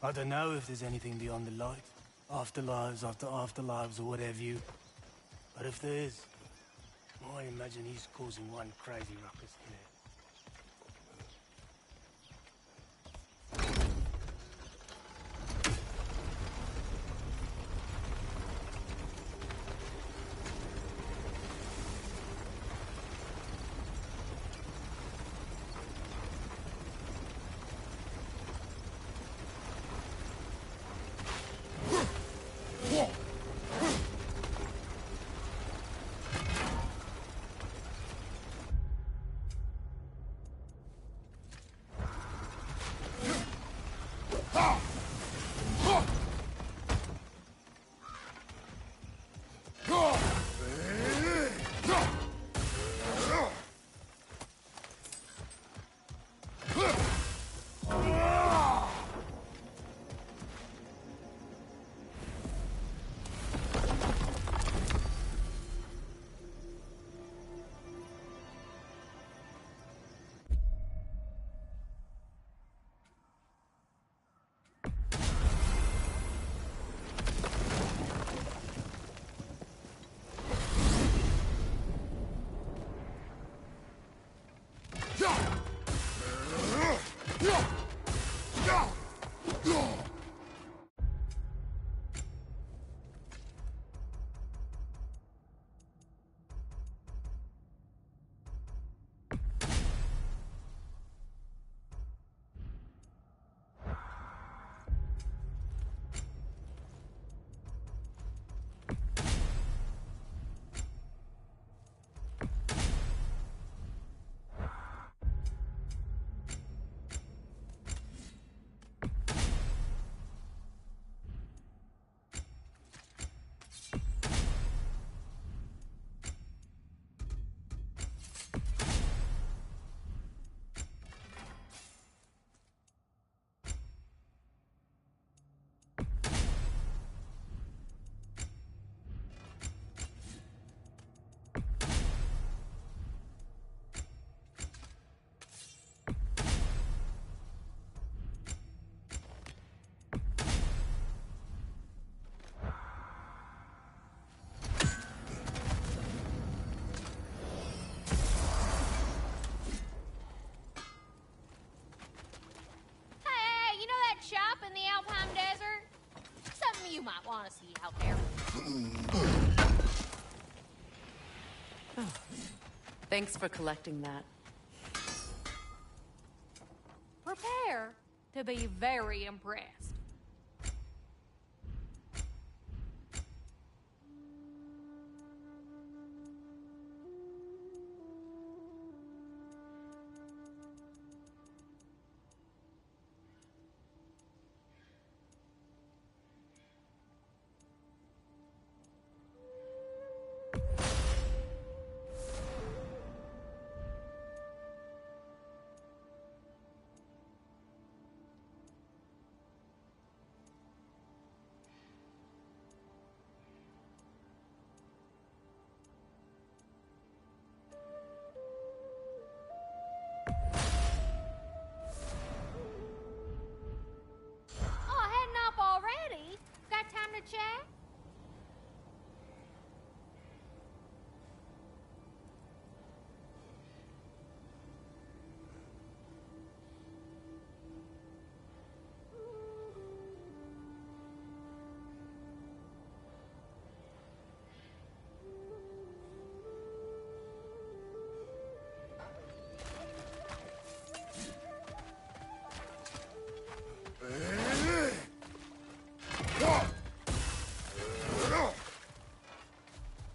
I don't know if there's anything beyond the light. Afterlives after afterlives or whatever you... But if there is, I imagine he's causing one crazy ruckus here. You might want to see out there. Thanks for collecting that. Prepare to be very impressed. Chat?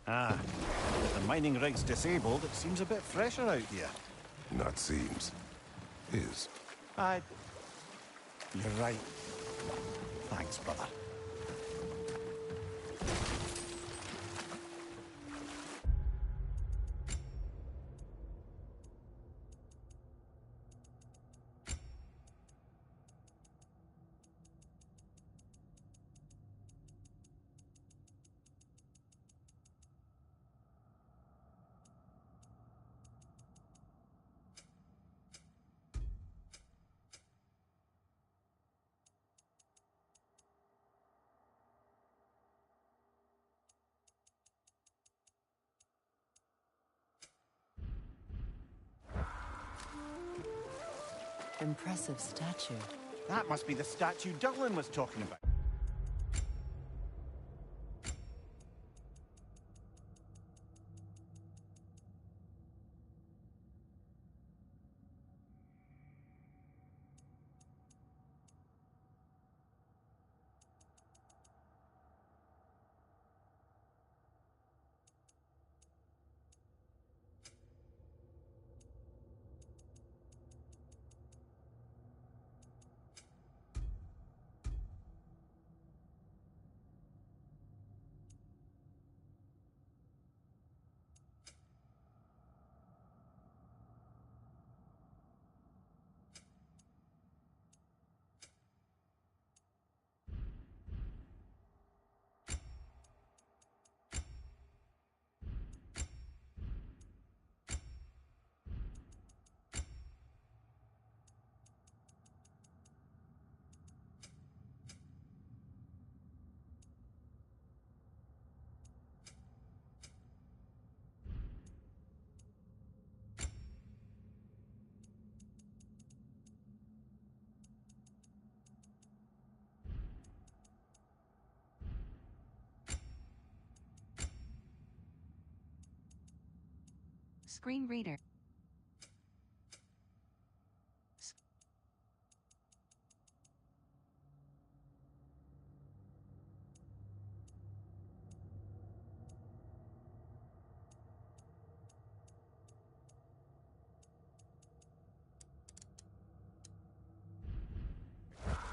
Ah, if the mining rig's disabled, it seems a bit fresher out here. Not seems. Is. You're right. Thanks, brother. Impressive statue. That must be the statue Dylan was talking about. Screen reader.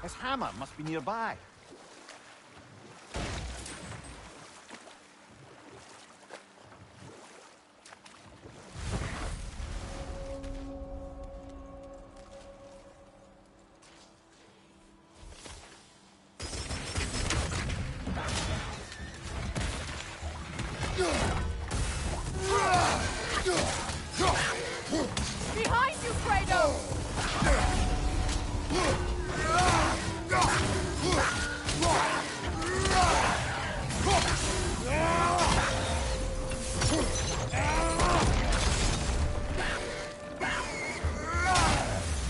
His hammer must be nearby. Behind you, Kratos!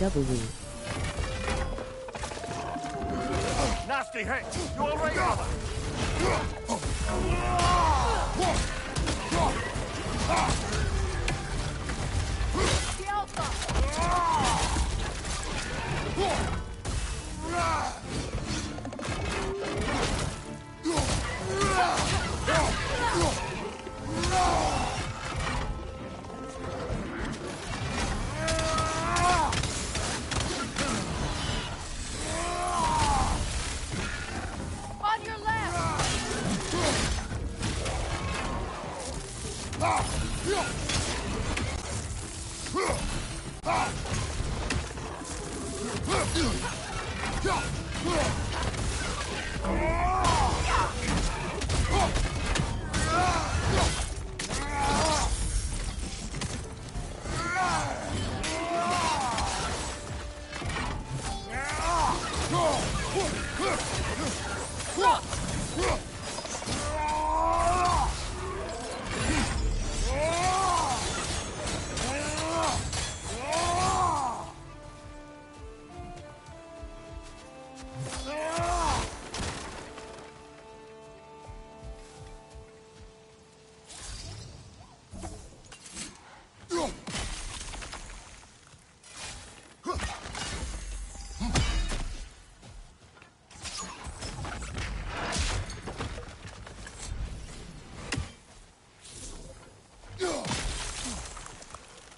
W. Nasty hit! You all right, brother? The Alpha! On your left!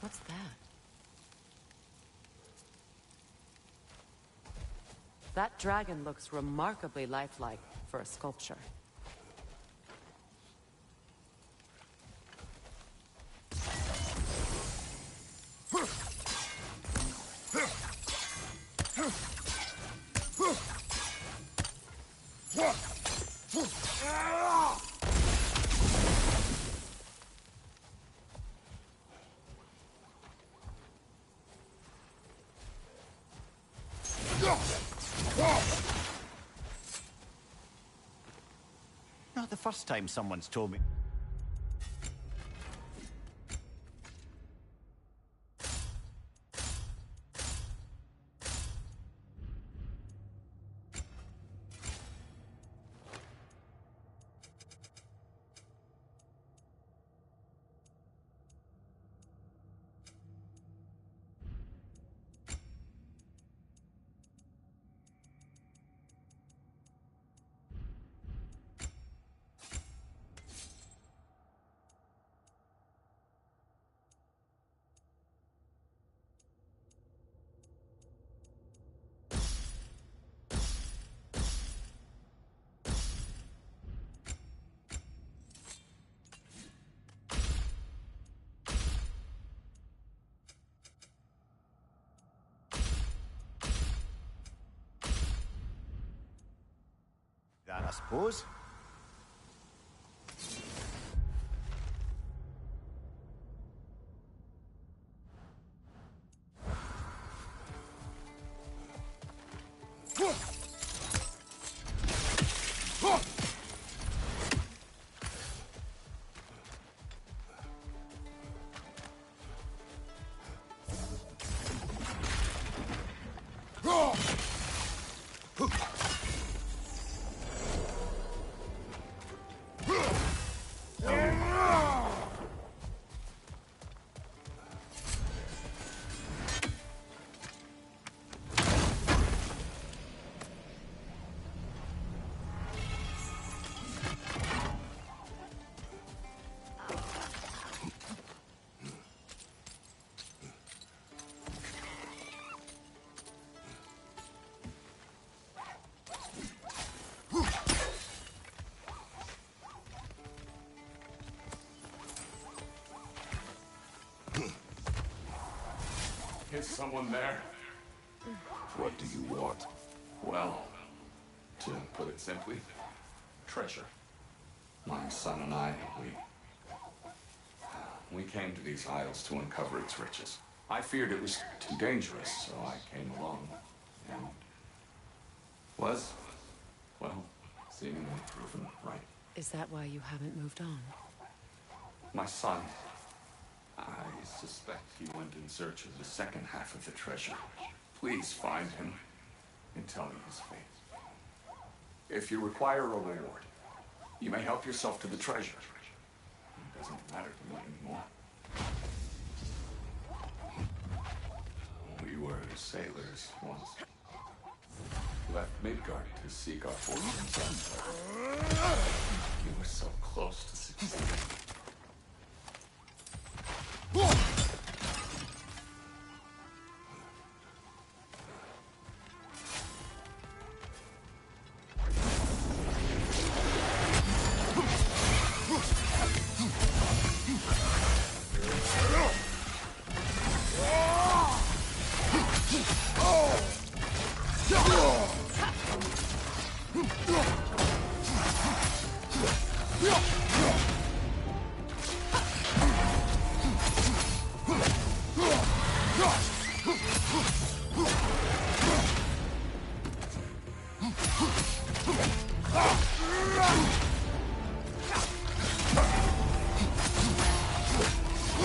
What's that? That dragon looks remarkably lifelike for a sculpture. Not the first time someone's told me. suppose. Is someone there? What do you want? Well, to put it simply, treasure. My son and I, we came to these isles to uncover its riches. I feared it was too dangerous, so I came along and was, well, seemingly proven right. Is that why you haven't moved on? My son, I suspect he went in search of the second half of the treasure. Please find him and tell me his fate. If you require a reward, you may help yourself to the treasure. It doesn't matter to me anymore. We were sailors once. Left Midgard to seek our fortunes. You were so close to succeeding.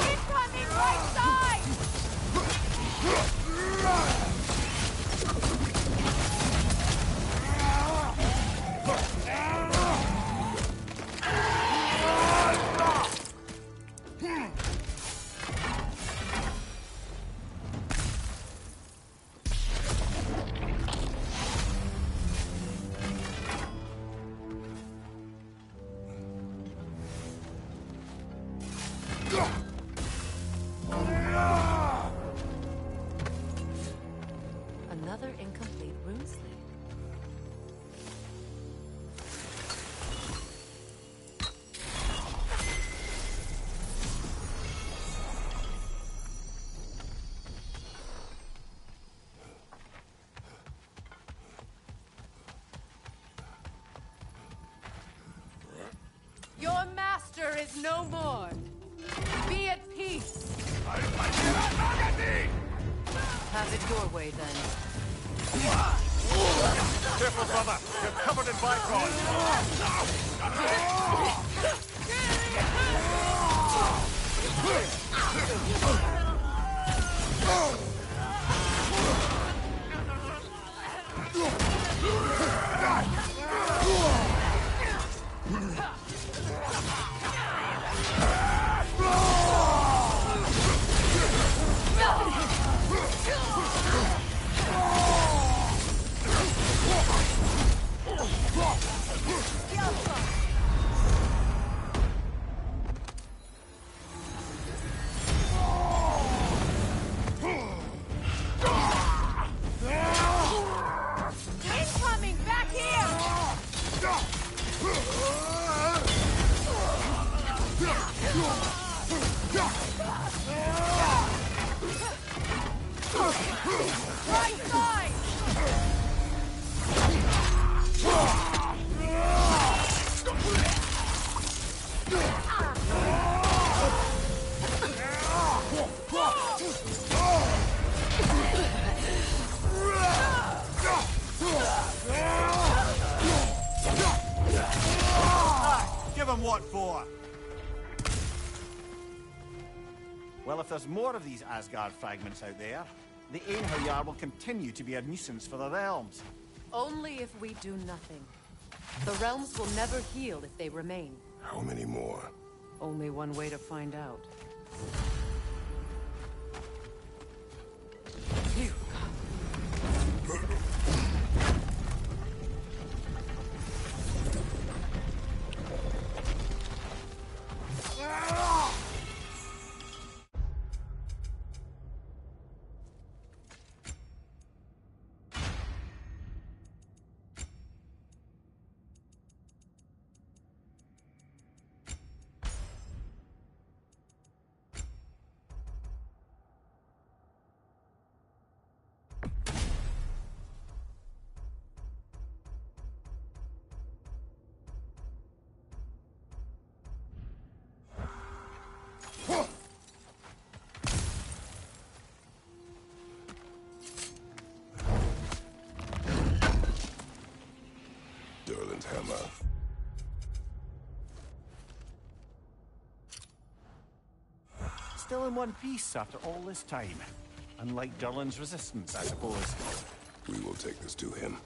Incoming right side! Another incomplete rune slate. Your master is no more. Be at peace. Have it your way then. Careful, brother! You're covered in bygones! Incoming back here! Right side! them what for? Well, if there's more of these Asgard fragments out there, the Einherjar will continue to be a nuisance for the realms. Only if we do nothing. The realms will never heal if they remain. How many more? Only one way to find out. Phew. Durlin's hammer. Still in one piece after all this time. Unlike Durlin's resistance, I suppose. We will take this to him.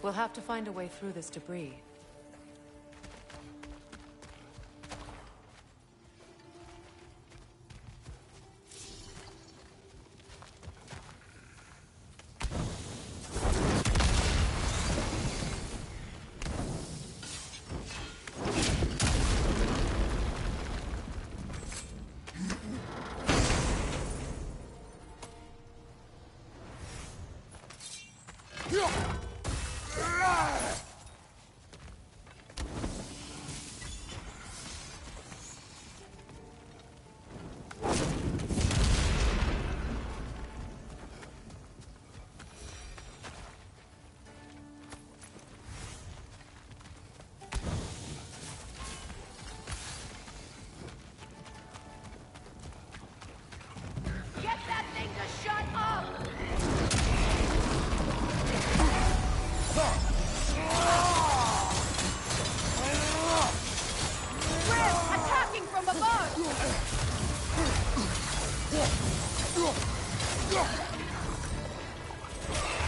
We'll have to find a way through this debris. Get that thing to shut up! Grim, attacking from above!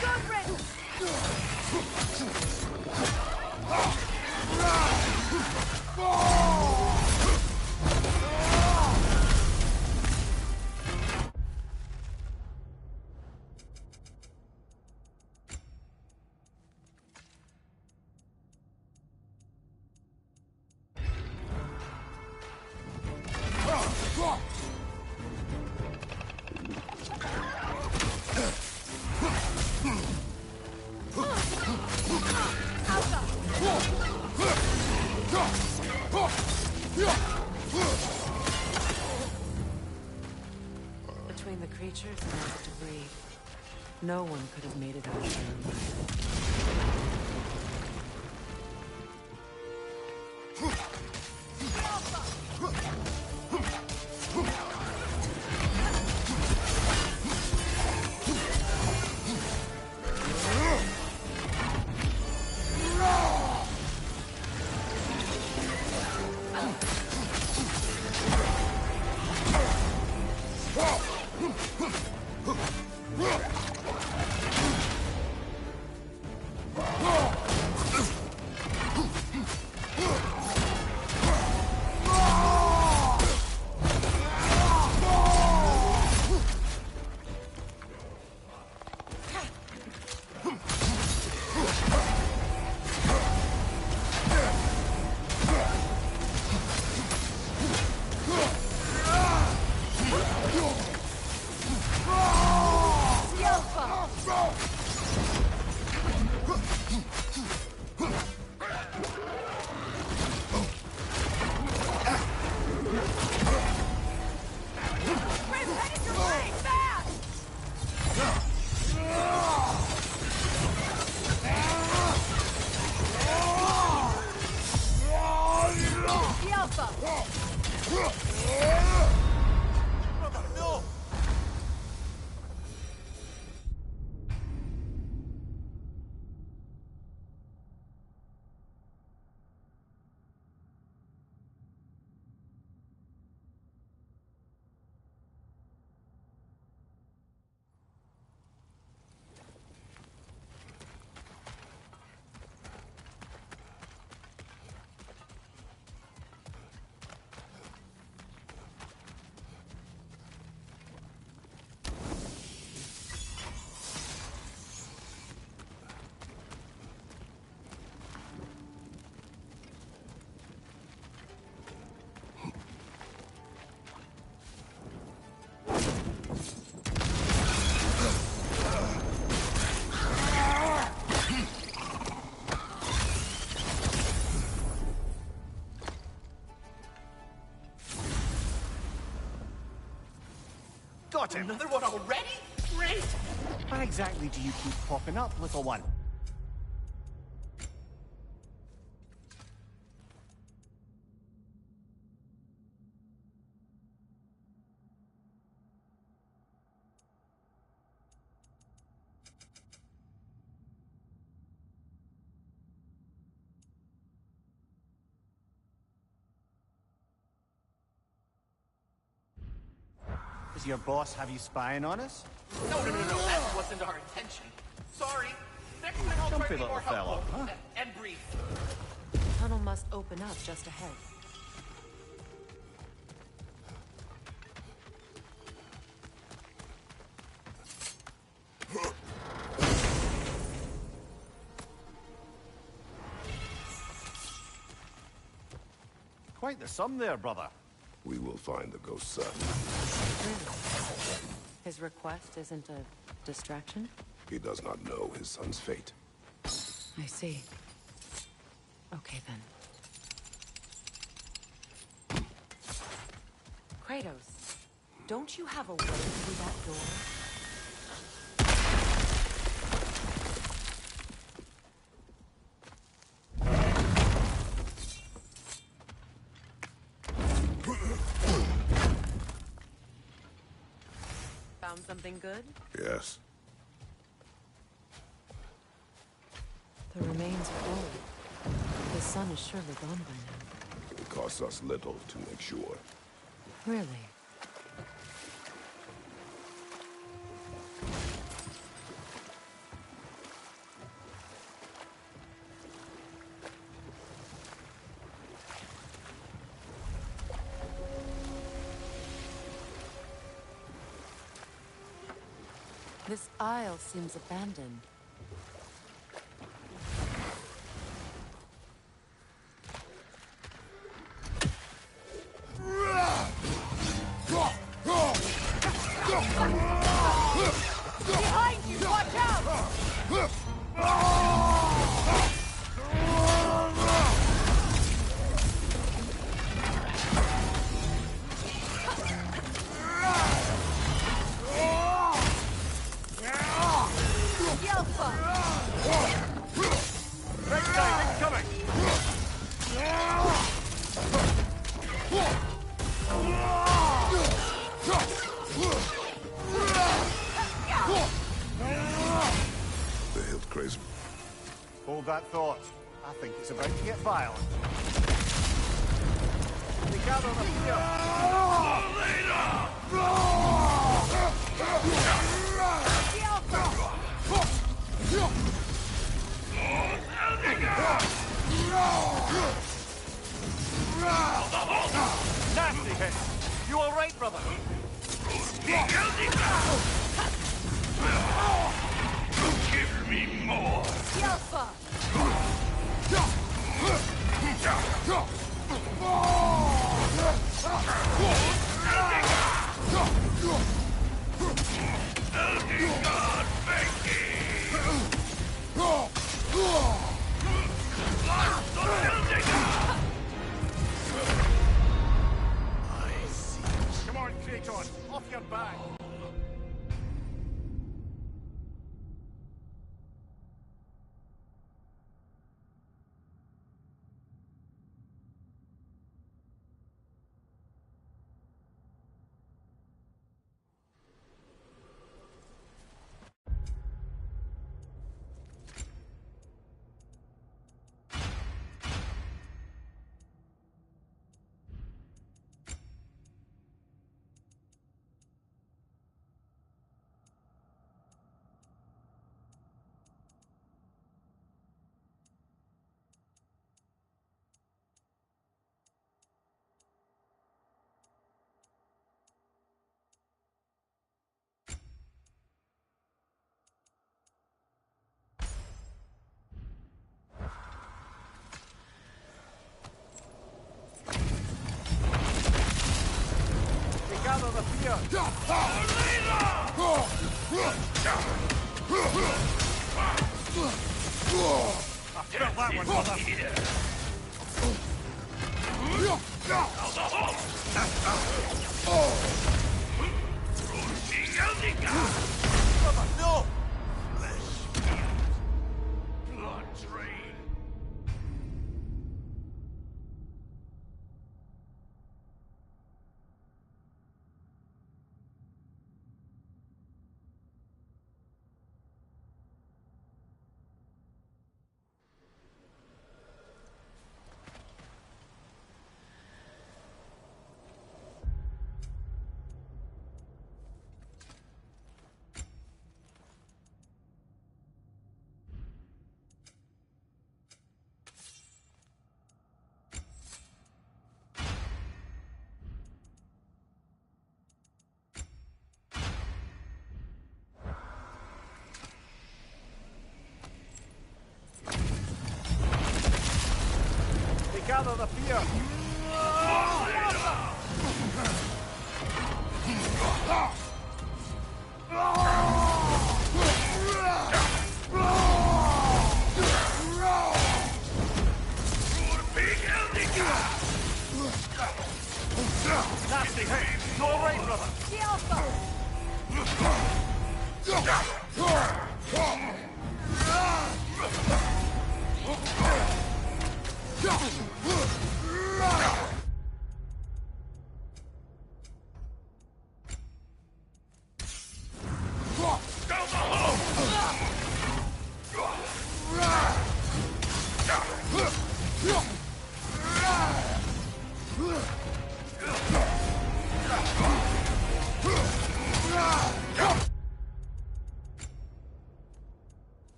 Good riddance! Between the creatures and the debris, no one could have made it out of there alive. Got him! Another one already? Great! Why exactly do you keep popping up, little one? Does your boss have you spying on us? No, that wasn't our intention. Sorry. Next time I'll try to Jumpy be more little fellow, helpful huh? and brief. The tunnel must open up just ahead. Quite the sum there, brother. We will find the ghost son. Really? His request isn't a distraction? He does not know his son's fate. I see. Okay, then. Kratos, don't you have a way through that door? Found something good? Yes. The remains are old. The sun is surely gone by now. It costs us little to make sure. Really? This isle seems abandoned. Behind you! Watch out! Right time, incoming! The hilt crazy. Hold that thought. I think it's about to get violent. gather the fear. Nasty hit. You all right, brother? Give me more. Yelpa! Come on, Kratos. Off your back. Gather the fear. I felt that one, brother. Brother, no! Blood drain. Gather the fear. Nasty hit. You all right, brother?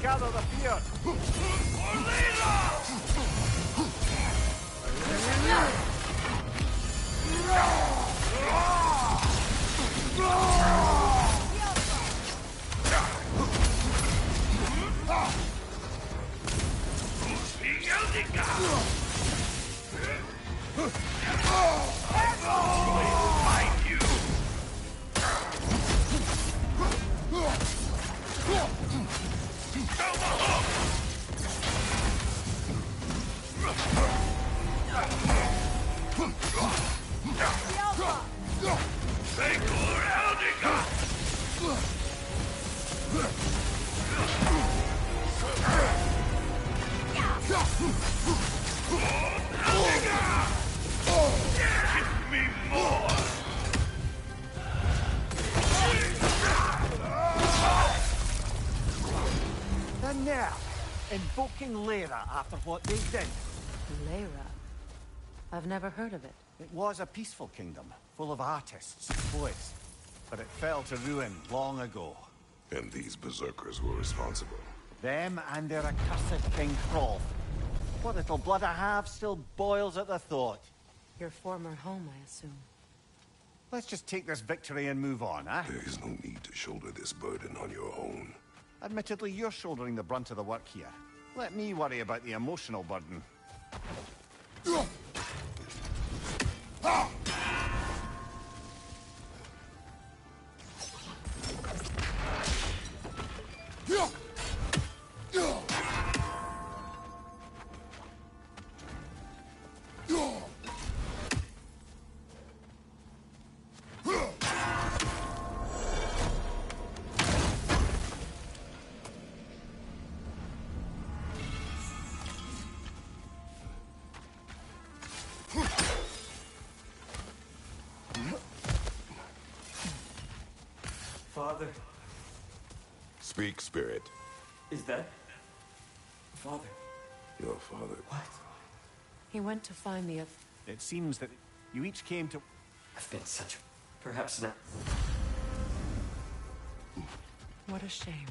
Gather the fear. The nerve! Invoking Lyra after what they did. Lyra? I've never heard of it. It was a peaceful kingdom, full of artists, poets. But it fell to ruin long ago. And these berserkers were responsible. Them and their accursed King Hrolf. What little blood I have still boils at the thought. Your former home, I assume. Let's just take this victory and move on, eh? There is no need to shoulder this burden on your own. Admittedly, you're shouldering the brunt of the work here. Let me worry about the emotional burden. Father, Speak, spirit. is that... Father? Your father. What? He went to find the... It seems that you each came to... I've been such a... Perhaps not. What a shame.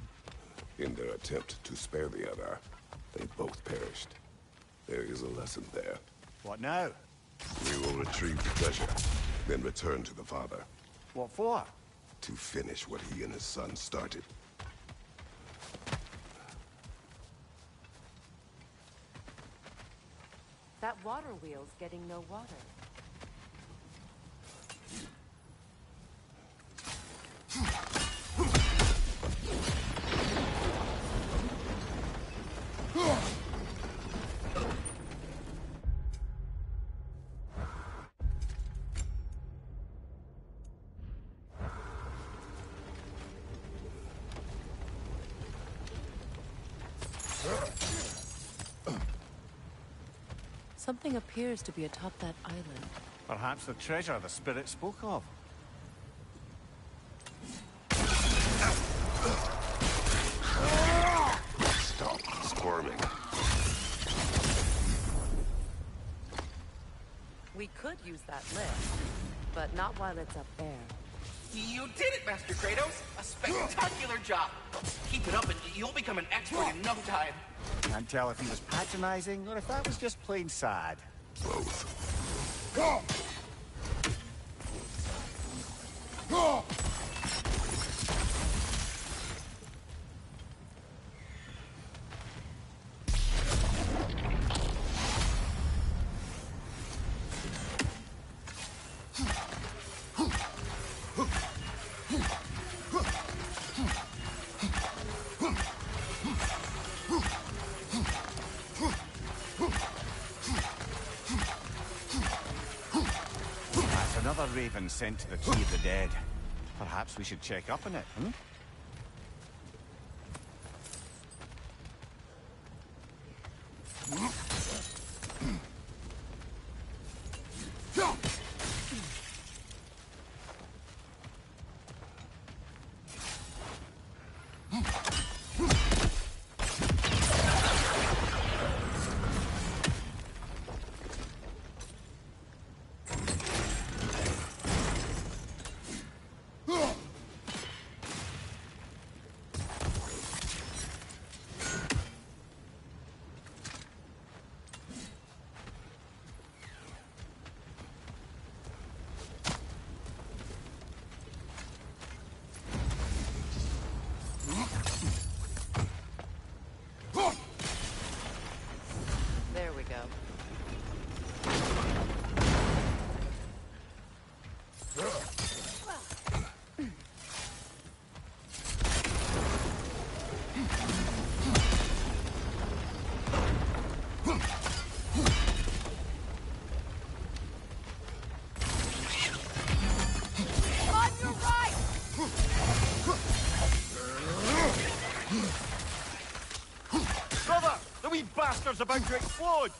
In their attempt to spare the other, they both perished. There is a lesson there. What now? We will retrieve the treasure, then return to the father. What for? To finish what he and his son started. That water wheel's getting no water. Something appears to be atop that island. Perhaps the treasure the spirit spoke of. Stop squirming. We could use that lift, but not while it's up there. You did it, Master Kratos! A spectacular job! Keep it up and you'll become an expert in no time. Can't tell if he was patronizing or if that was just plain sad. Both. Another raven sent to the Key of the Dead. Perhaps we should check up on it, hmm? There we go. On your right! Brother! The wee bastard's about to explode!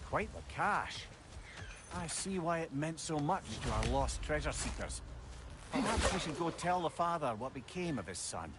Quite the cache. I see why it meant so much to our lost treasure seekers. Perhaps we should go tell the father what became of his son.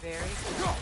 Very good.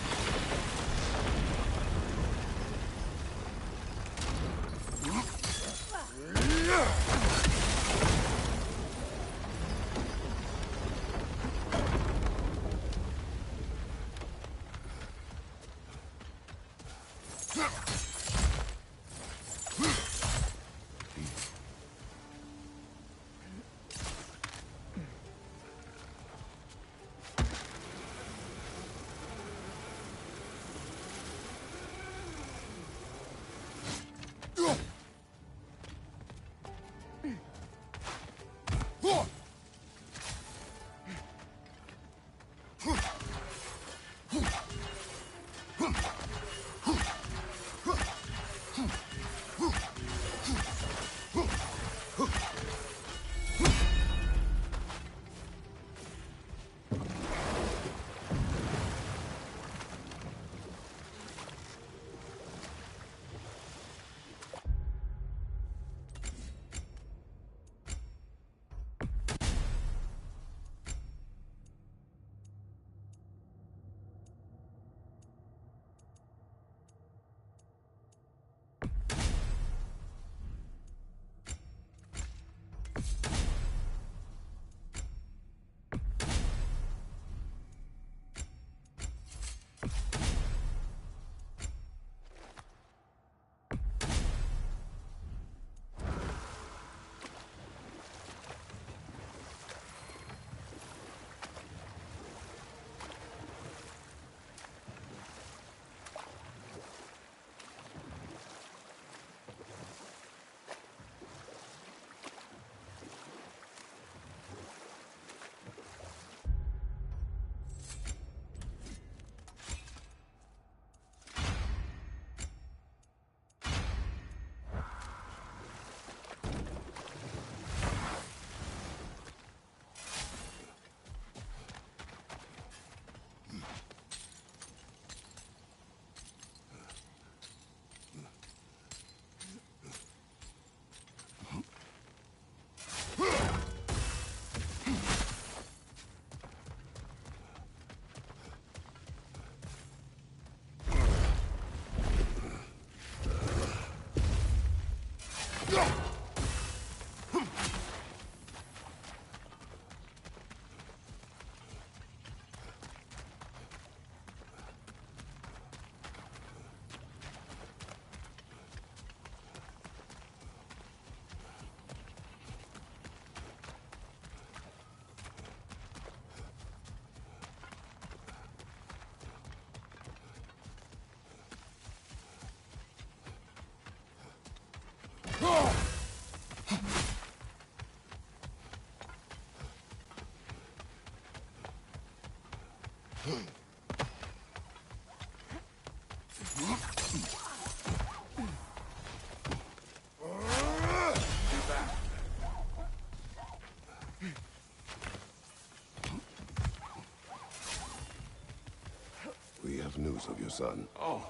We have news of your son. Oh,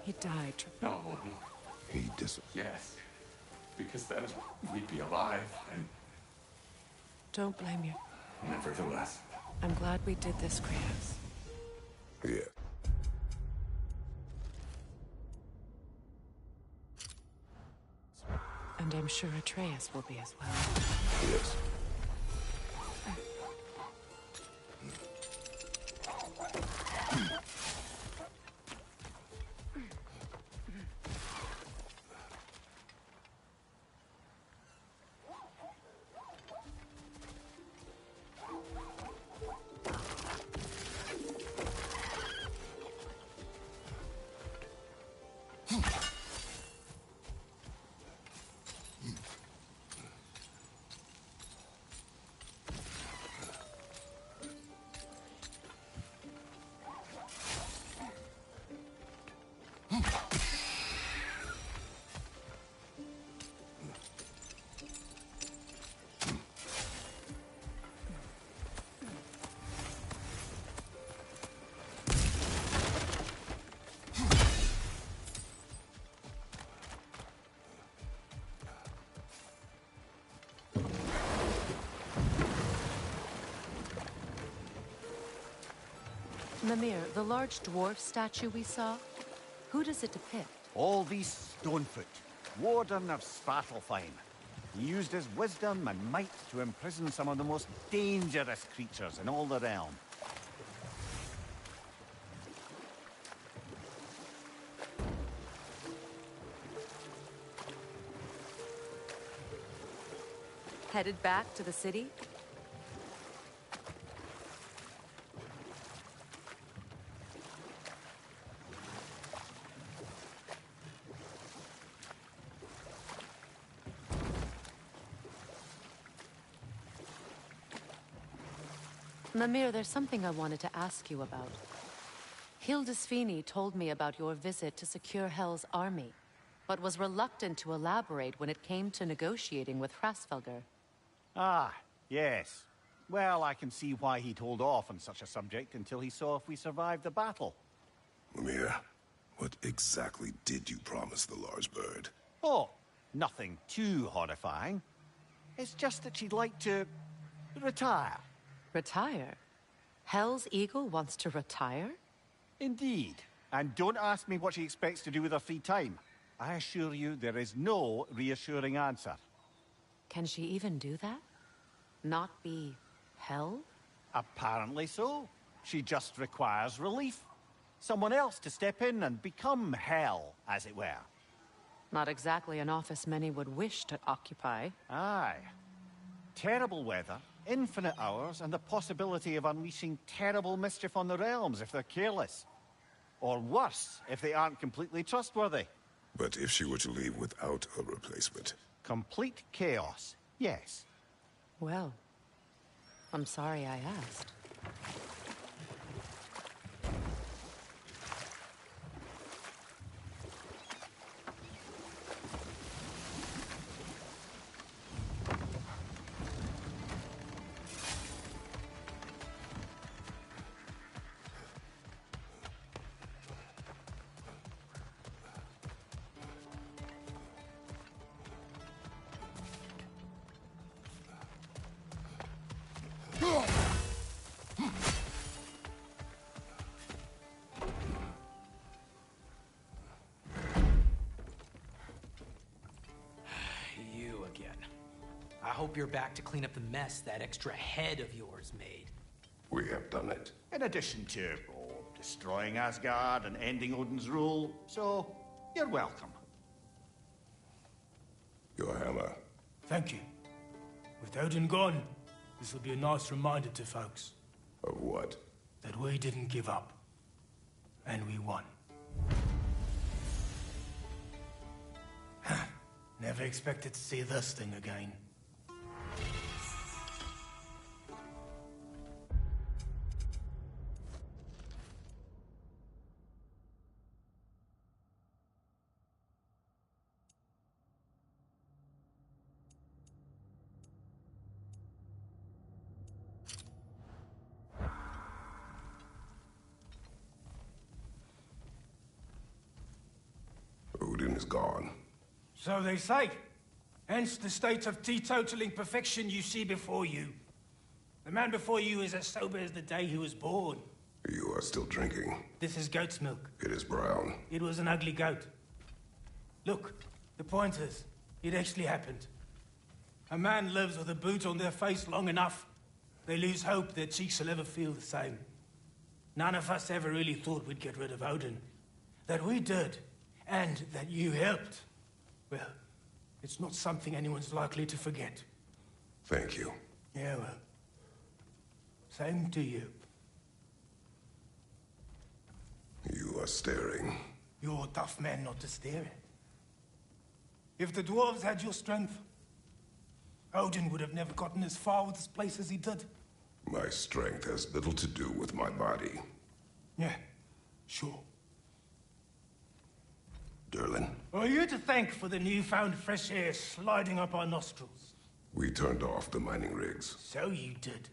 He died. no. He Yes. Because then we'd be alive, and Don't blame you. nevertheless. I'm glad we did this, Kratos. Yeah. And I'm sure Atreus will be as well. Yes. Mimir, the large dwarf statue we saw, who does it depict? All these Stonefoot, warden of Svartalfheim. He used his wisdom and might to imprison some of the most dangerous creatures in all the realm. Headed back to the city? Mimir, there's something I wanted to ask you about. Hildisvini told me about your visit to secure Hel's army, but was reluctant to elaborate when it came to negotiating with Hrasvelgr. Ah, yes. Well, I can see why he'd hold off on such a subject until he saw if we survived the battle. Mimir, what exactly did you promise the large bird? Oh, nothing too horrifying. It's just that she'd like to retire. Retire? Hel's eagle wants to retire? Indeed. And don't ask me what she expects to do with her free time. I assure you there is no reassuring answer. Can she even do that? Not be Hel? Apparently so. She just requires relief. Someone else to step in and become Hel, as it were. Not exactly an office many would wish to occupy. Aye. Terrible weather, infinite hours, and the possibility of unleashing terrible mischief on the realms if they're careless. Or worse, if they aren't completely trustworthy. But if she were to leave without a replacement? Complete chaos, yes. Well, I'm sorry I asked. You again. I hope you're back to clean up the mess that extra head of yours made. We have done it. In addition to destroying Asgard and ending Odin's rule, so you're welcome. Your hammer. Thank you. With Odin gone, this will be a nice reminder to folks Of what? that we didn't give up. And we won. Never expected to see this thing again. is gone. So they say. Hence the state of teetotaling perfection you see before you. The man before you is as sober as the day he was born. You are still drinking. This is goat's milk. It is brown. It was an ugly goat. Look, the point is, it actually happened. A man lives with a boot on their face long enough, they lose hope their cheeks will ever feel the same. None of us ever really thought we'd get rid of Odin. That we did, and that you helped. Well, it's not something anyone's likely to forget. Thank you. Yeah, well, same to you. You are staring. You're a tough man not to stare at. If the dwarves had your strength, Odin would have never gotten as far with this place as he did. My strength has little to do with my body. Yeah, sure. Derlin, Are you to thank for the newfound fresh air sliding up our nostrils? we turned off the mining rigs. So you did.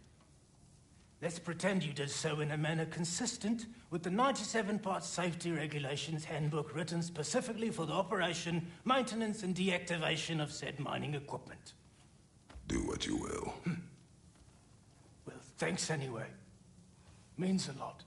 Let's pretend you did so in a manner consistent with the 97-part safety regulations handbook written specifically for the operation, maintenance, and deactivation of said mining equipment. Do what you will. Well, thanks anyway. Means a lot.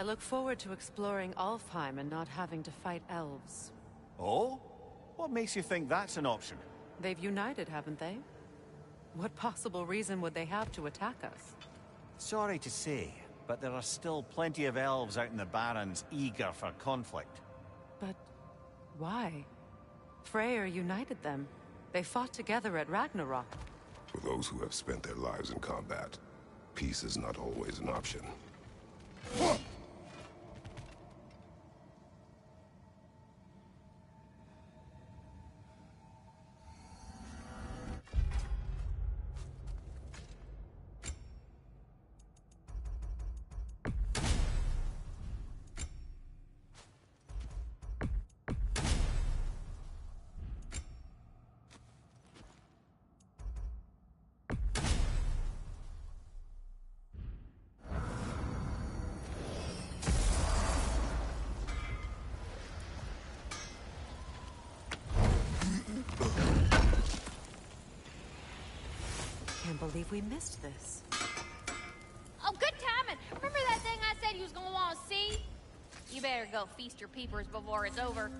I look forward to exploring Alfheim and not having to fight elves. Oh? What makes you think that's an option? They've united, haven't they? What possible reason would they have to attack us? Sorry to say, but there are still plenty of elves out in the Barrens eager for conflict. But why? Freyr united them. They fought together at Ragnarok. For those who have spent their lives in combat, peace is not always an option. Can't believe we missed this. want to see? You better go feast your peepers before it's over.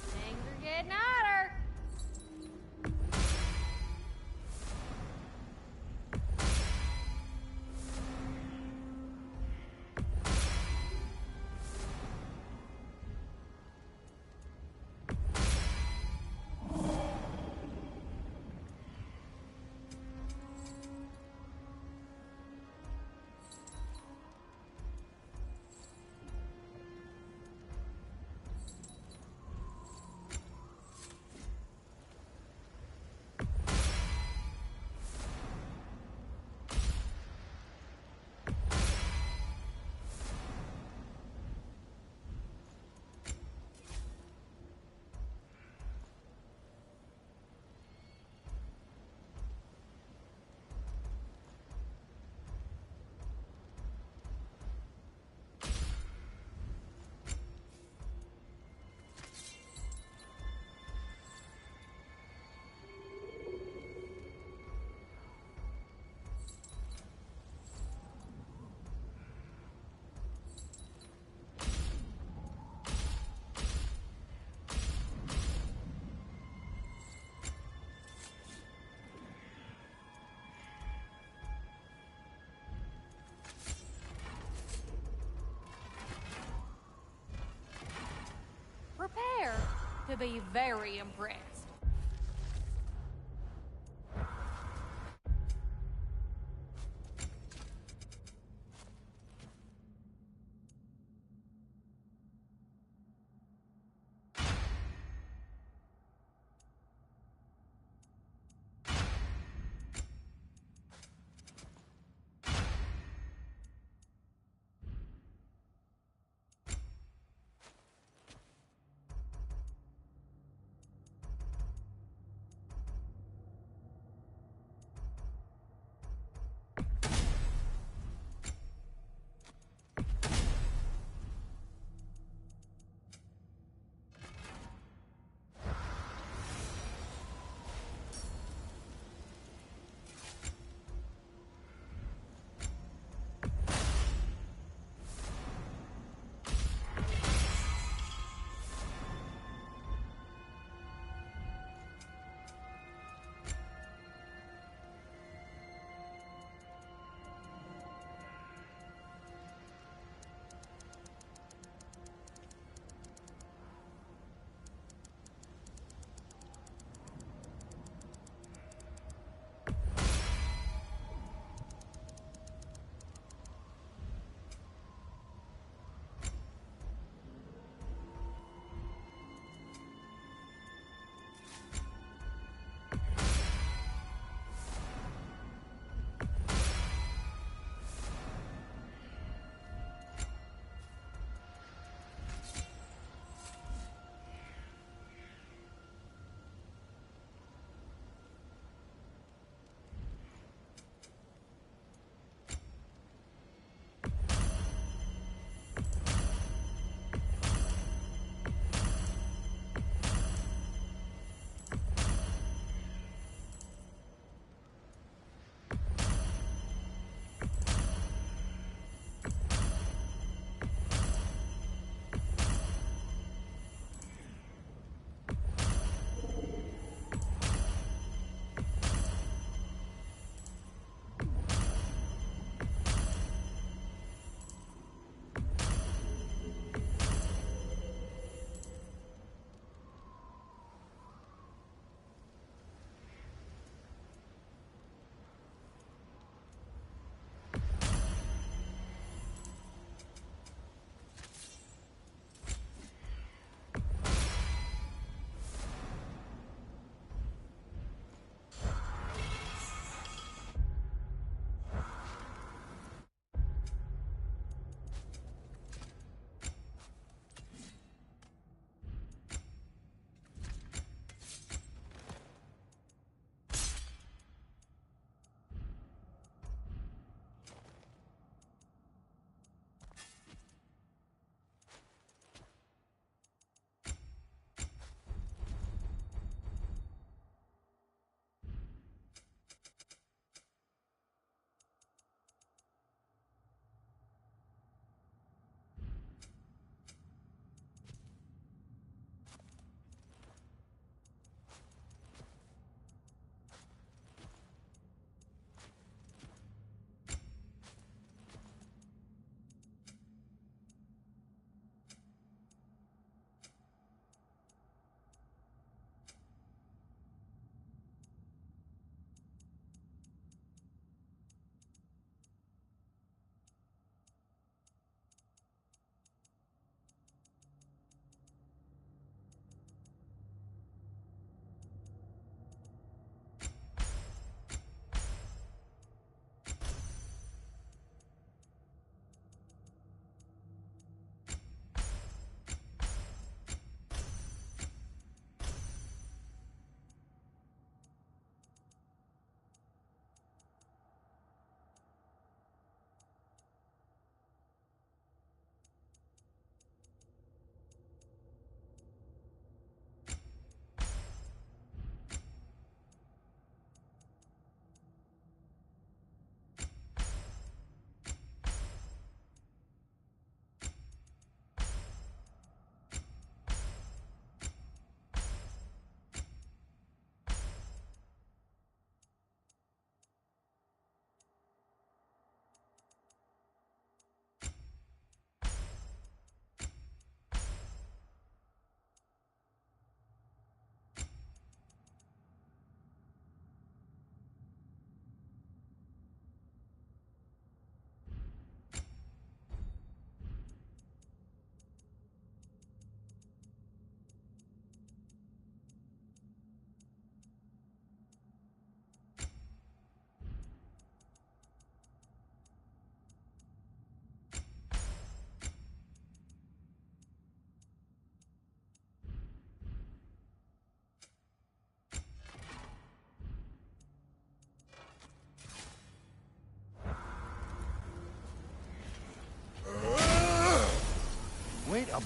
Things are getting hotter. Prepare to be very impressed.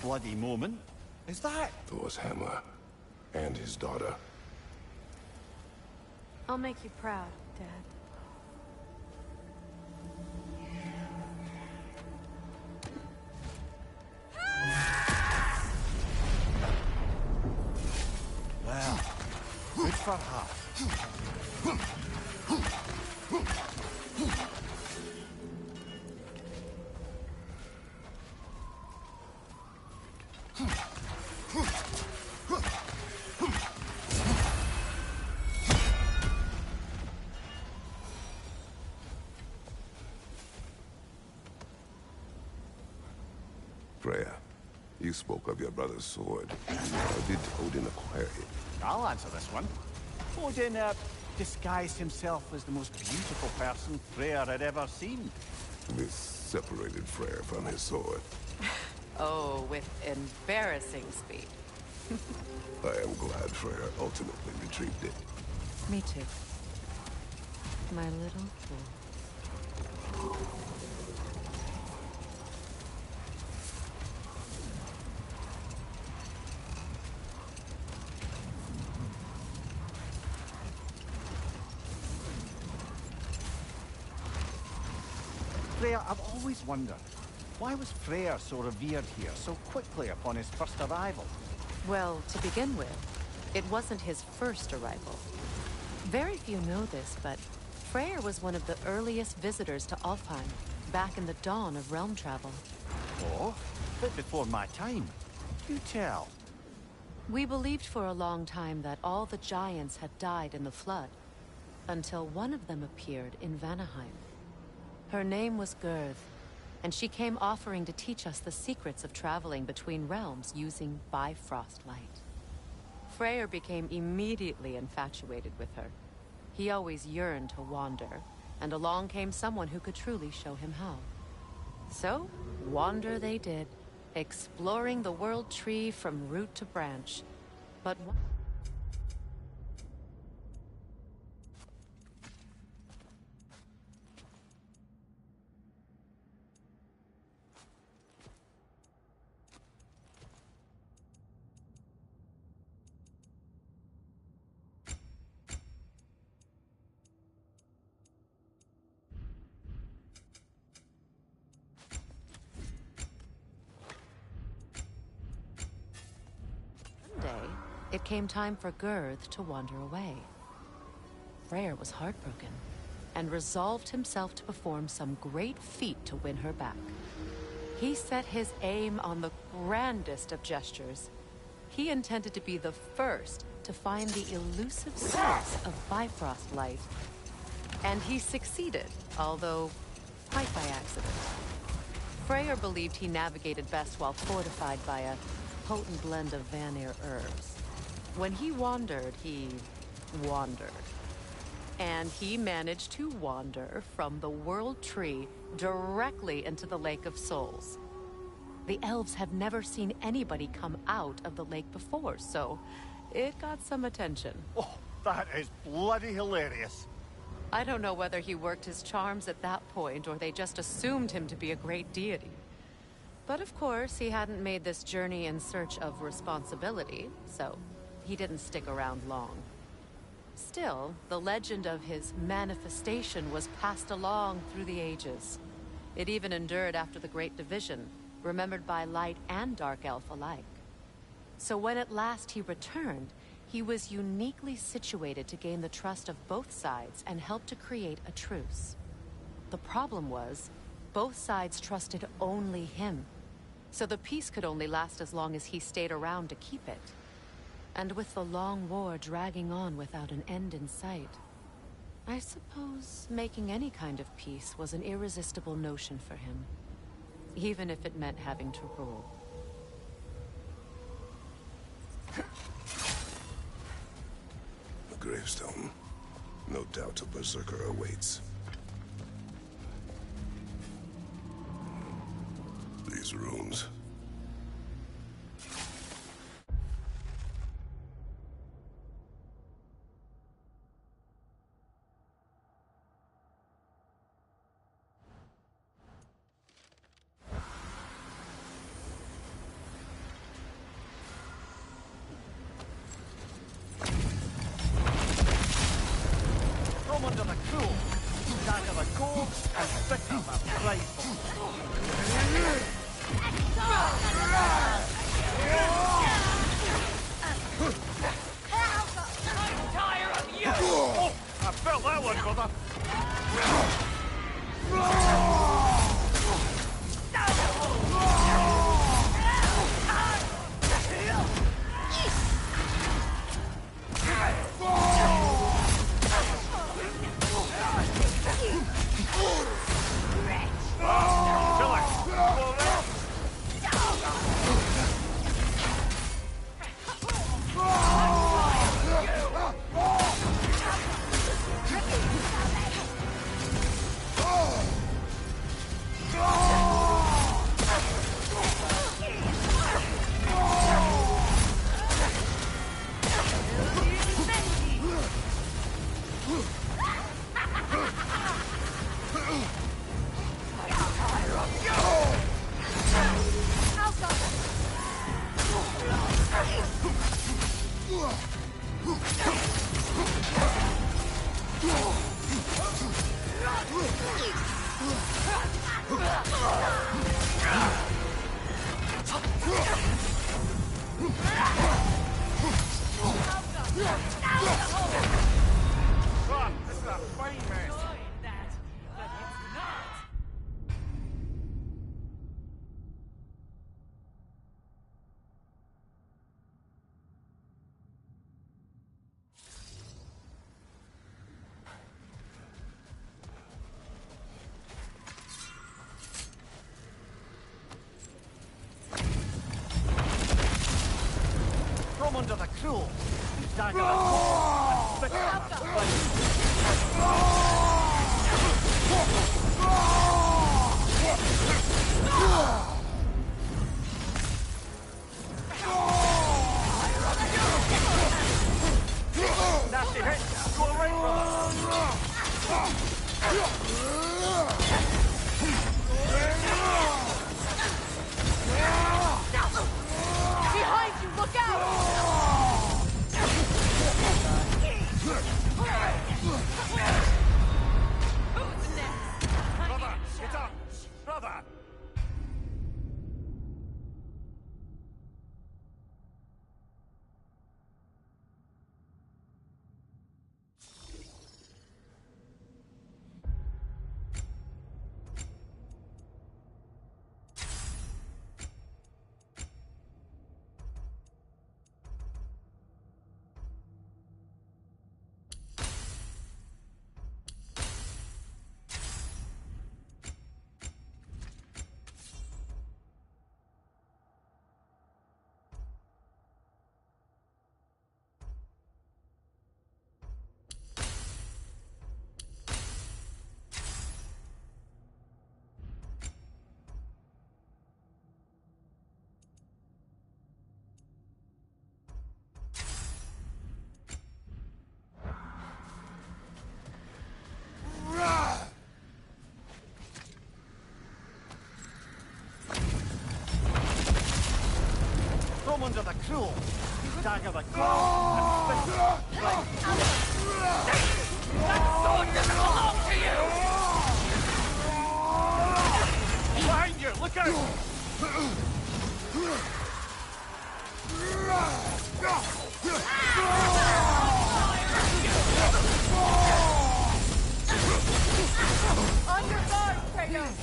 bloody moment is that? Thor's hammer. And his daughter. I'll make you proud, Dad. Well, good for her. Freya, you spoke of your brother's sword. How did Odin acquire it? I'll answer this one. Odin, disguised himself as the most beautiful person Freyr had ever seen. This separated Freyr from his sword. Oh, with embarrassing speed. I am glad Freyr ultimately retrieved it. Me too. My little fool. Freyr, I've always wondered, why was Freyr so revered here so quickly upon his first arrival? Well, to begin with, it wasn't his first arrival. Very few know this, but Freyr was one of the earliest visitors to Alfheim, back in the dawn of realm travel. Oh, a bit before my time. You tell. We believed for a long time that all the giants had died in the flood, until one of them appeared in Vanaheim. Her name was Gerd, and she came offering to teach us the secrets of traveling between realms using Bifrost light. Freyr became immediately infatuated with her. He always yearned to wander, and along came someone who could truly show him how. So, wander they did, exploring the world tree from root to branch. But it came time for Gerd to wander away. Freyr was heartbroken, and resolved himself to perform some great feat to win her back. He set his aim on the grandest of gestures. He intended to be the first to find the elusive source of Bifrost light. And he succeeded, although quite by accident. Freyr believed he navigated best while fortified by a potent blend of Vanir herbs. When he wandered, he wandered. And he managed to wander from the World Tree directly into the Lake of Souls. The elves have never seen anybody come out of the lake before, so it got some attention. Oh, that is bloody hilarious. I don't know whether he worked his charms at that point or they just assumed him to be a great deity. But of course, he hadn't made this journey in search of responsibility, so he didn't stick around long. Still, the legend of his manifestation was passed along through the ages. It even endured after the Great Division, remembered by Light and Dark Elf alike. So when at last he returned, he was uniquely situated to gain the trust of both sides and help to create a truce. The problem was, both sides trusted only him. So the peace could only last as long as he stayed around to keep it. And with the long war dragging on without an end in sight, I suppose making any kind of peace was an irresistible notion for him. Even if it meant having to rule. A gravestone. No doubt a berserker awaits. These runes. From under the cruel, dagger the gold, and bitter the prideful. I'm tired of you! Oh, I felt that one, brother. From under the cruel, dagger the gold, and bitter the prideful. Nasty hit. Go right, Behind you, look out! Who's next? brother, get up! Brother! From under the cruel, dagger the gold, and bitter the prideful. That sword doesn't belong to you! Behind you, look out! On your guard, Kratos!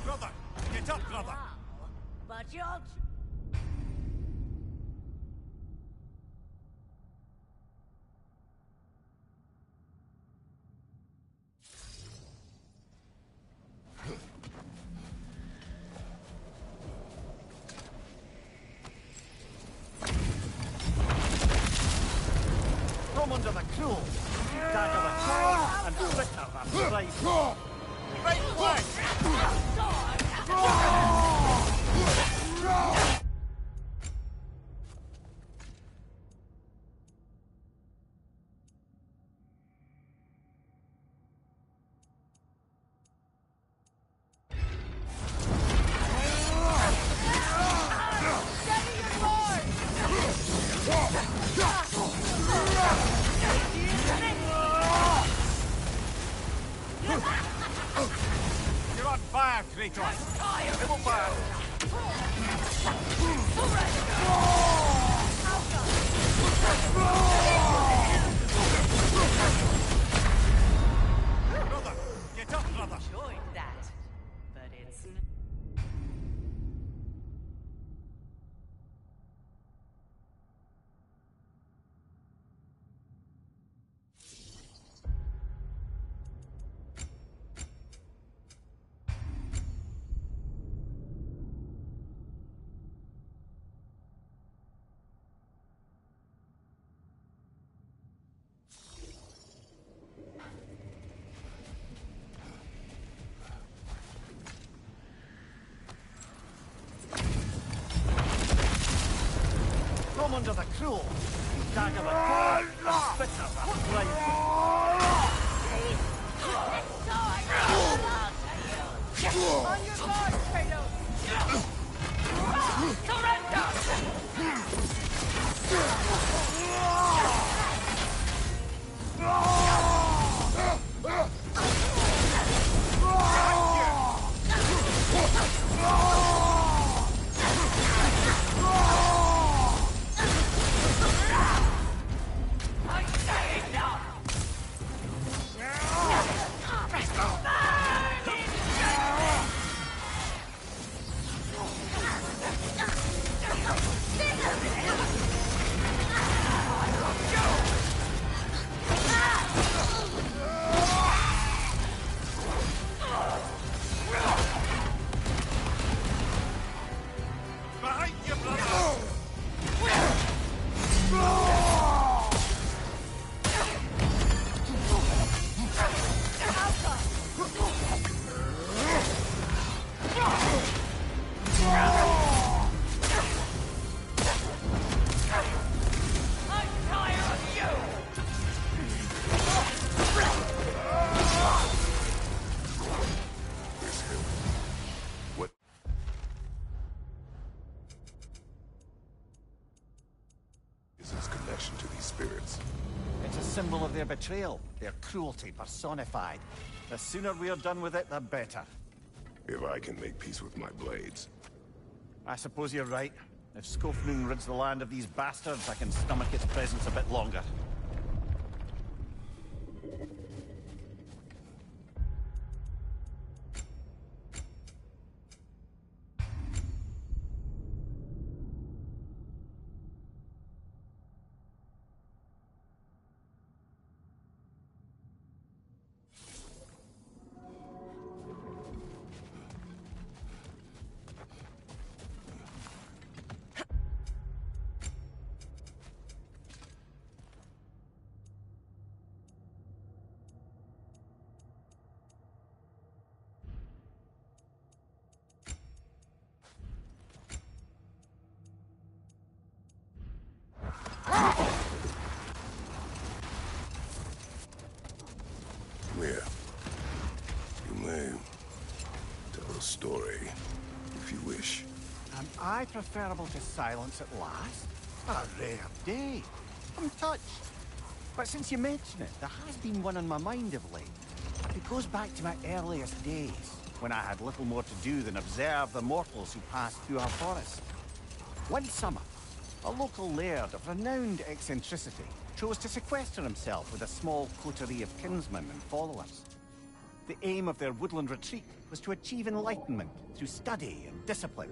Brother, get up, brother! But you'll... From under the cruel, dagger the gold, and bitter the prideful. Right flank! You're on fire, Kratos! Double fire! Brother! Get up, brother! Enjoyed that, but it's... Come under the cruel! Dagger the core! Spitter the flame! On your guard, Kratos! Behind you, brother! This hill. What is his connection to these spirits? It's a symbol of their betrayal, their cruelty personified. The sooner we're done with it, the better. If I can make peace with my blades. I suppose you're right. If Skofnung rids the land of these bastards, I can stomach its presence a bit longer. Here. You may tell a story, if you wish. Am I preferable to silence at last? A rare day. I'm touched. But since you mention it, there has been one on my mind of late. It goes back to my earliest days, when I had little more to do than observe the mortals who passed through our forest. One summer, a local laird of renowned eccentricity chose to sequester himself with a small coterie of kinsmen and followers. The aim of their woodland retreat was to achieve enlightenment through study and discipline.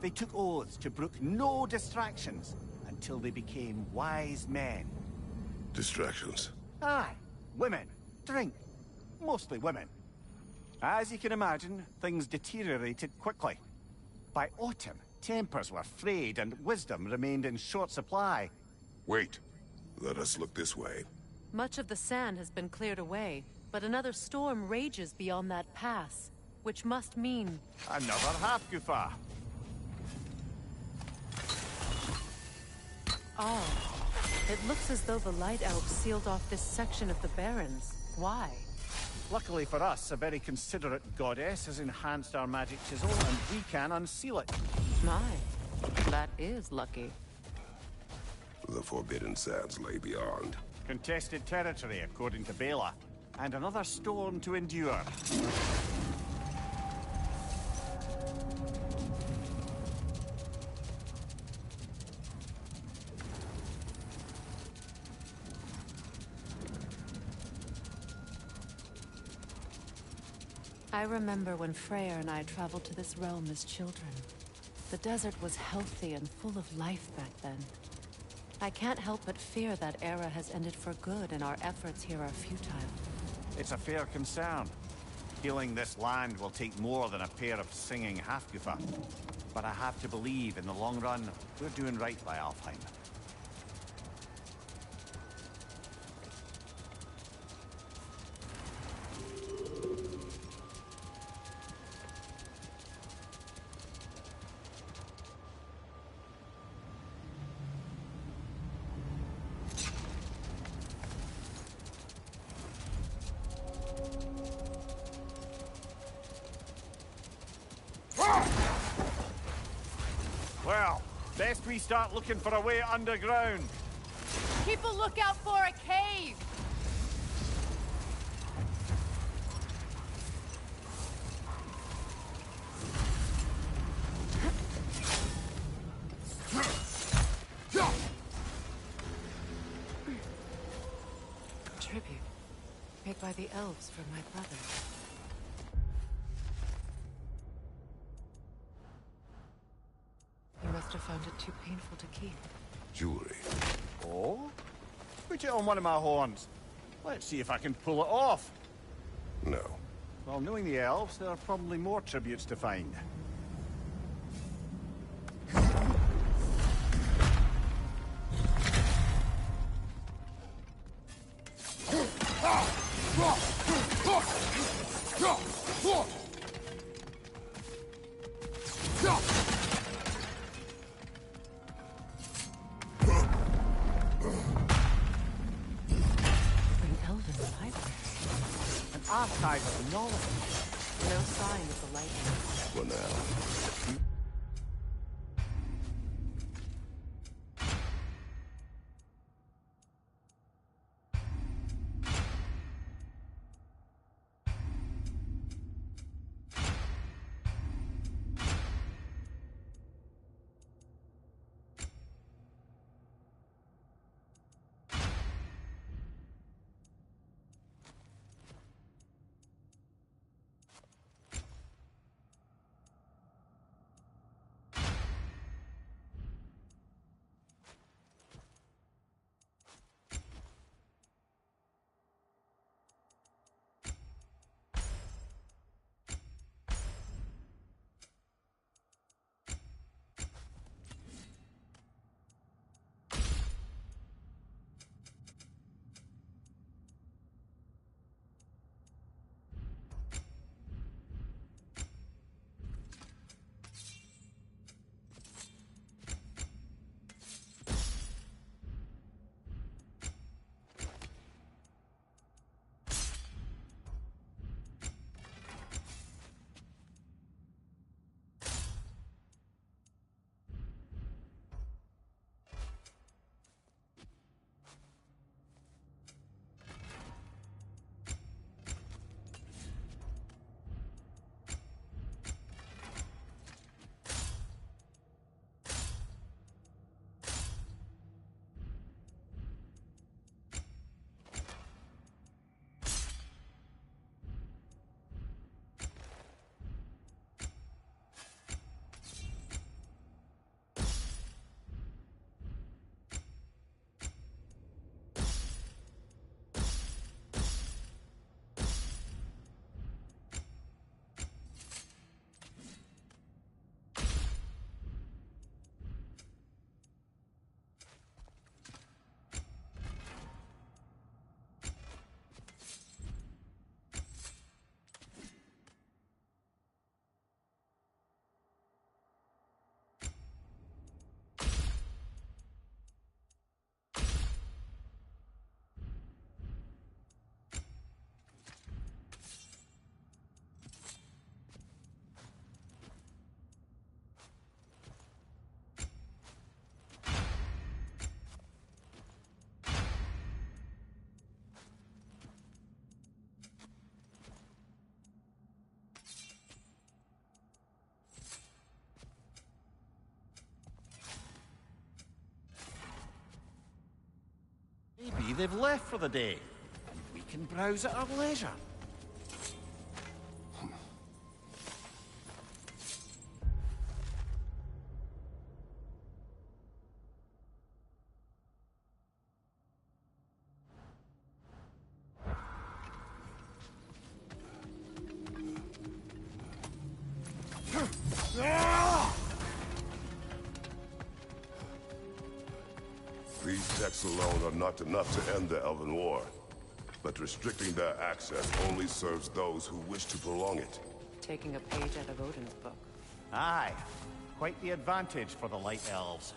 They took oaths to brook no distractions until they became wise men. Distractions. Aye, women, drink, mostly women. As you can imagine, things deteriorated quickly. By autumn, tempers were frayed and wisdom remained in short supply. Wait. Let us look this way. Much of the sand has been cleared away, but another storm rages beyond that pass, which must mean... Another half-Gufa. Oh. It looks as though the Light Elves sealed off this section of the Barrens. Why? Luckily for us, a very considerate goddess has enhanced our magic chisel, and we can unseal it. My, that is lucky. The Forbidden Sands lay beyond. Contested territory, according to Bela. And another storm to endure. I remember when Freyr and I traveled to this realm as children. The desert was healthy and full of life back then. I can't help but fear that era has ended for good and our efforts here are futile. It's a fair concern. Healing this land will take more than a pair of singing Halfgoofer. But I have to believe, in the long run, we're doing right by Alfheim. Well, best we start looking for a way underground. Keep a lookout for a cave! Tribute made by the elves for my brother. You must have found it too painful to keep. Jewelry. Oh? Put it on one of my horns. Let's see if I can pull it off. No. Well, knowing the elves, there are probably more tributes to find. An elven library. An archive of knowledge. No sign of the lightning. For now. Maybe they've left for the day, and we can browse at our leisure. These texts alone are not enough to end the Elven War. But restricting their access only serves those who wish to prolong it. Taking a page out of Odin's book. Aye. Quite the advantage for the Light Elves.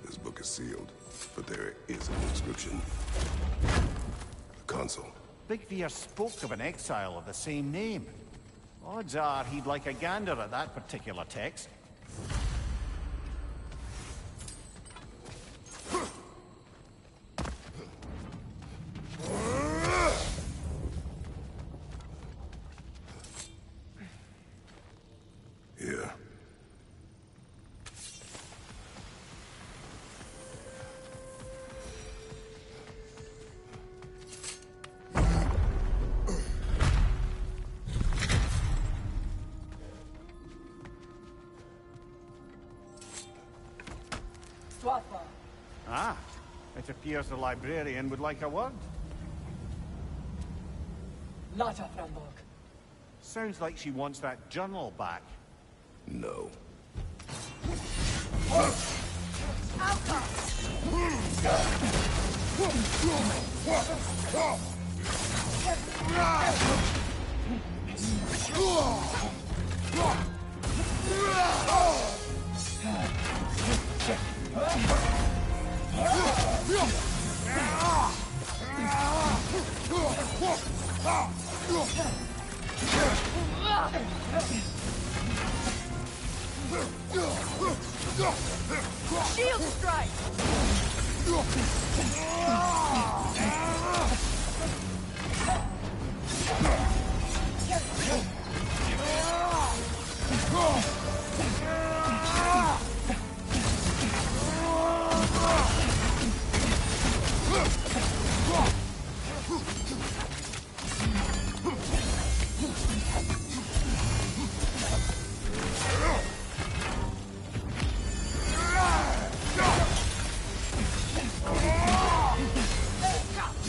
This book is sealed, but there is an inscription. The console. Big Veer spoke of an exile of the same name. Odds are he'd like a gander at that particular text. Here. Ah, it appears the librarian would like a word. Lata Framborg. Sounds like she wants that journal back. No. Shield strike!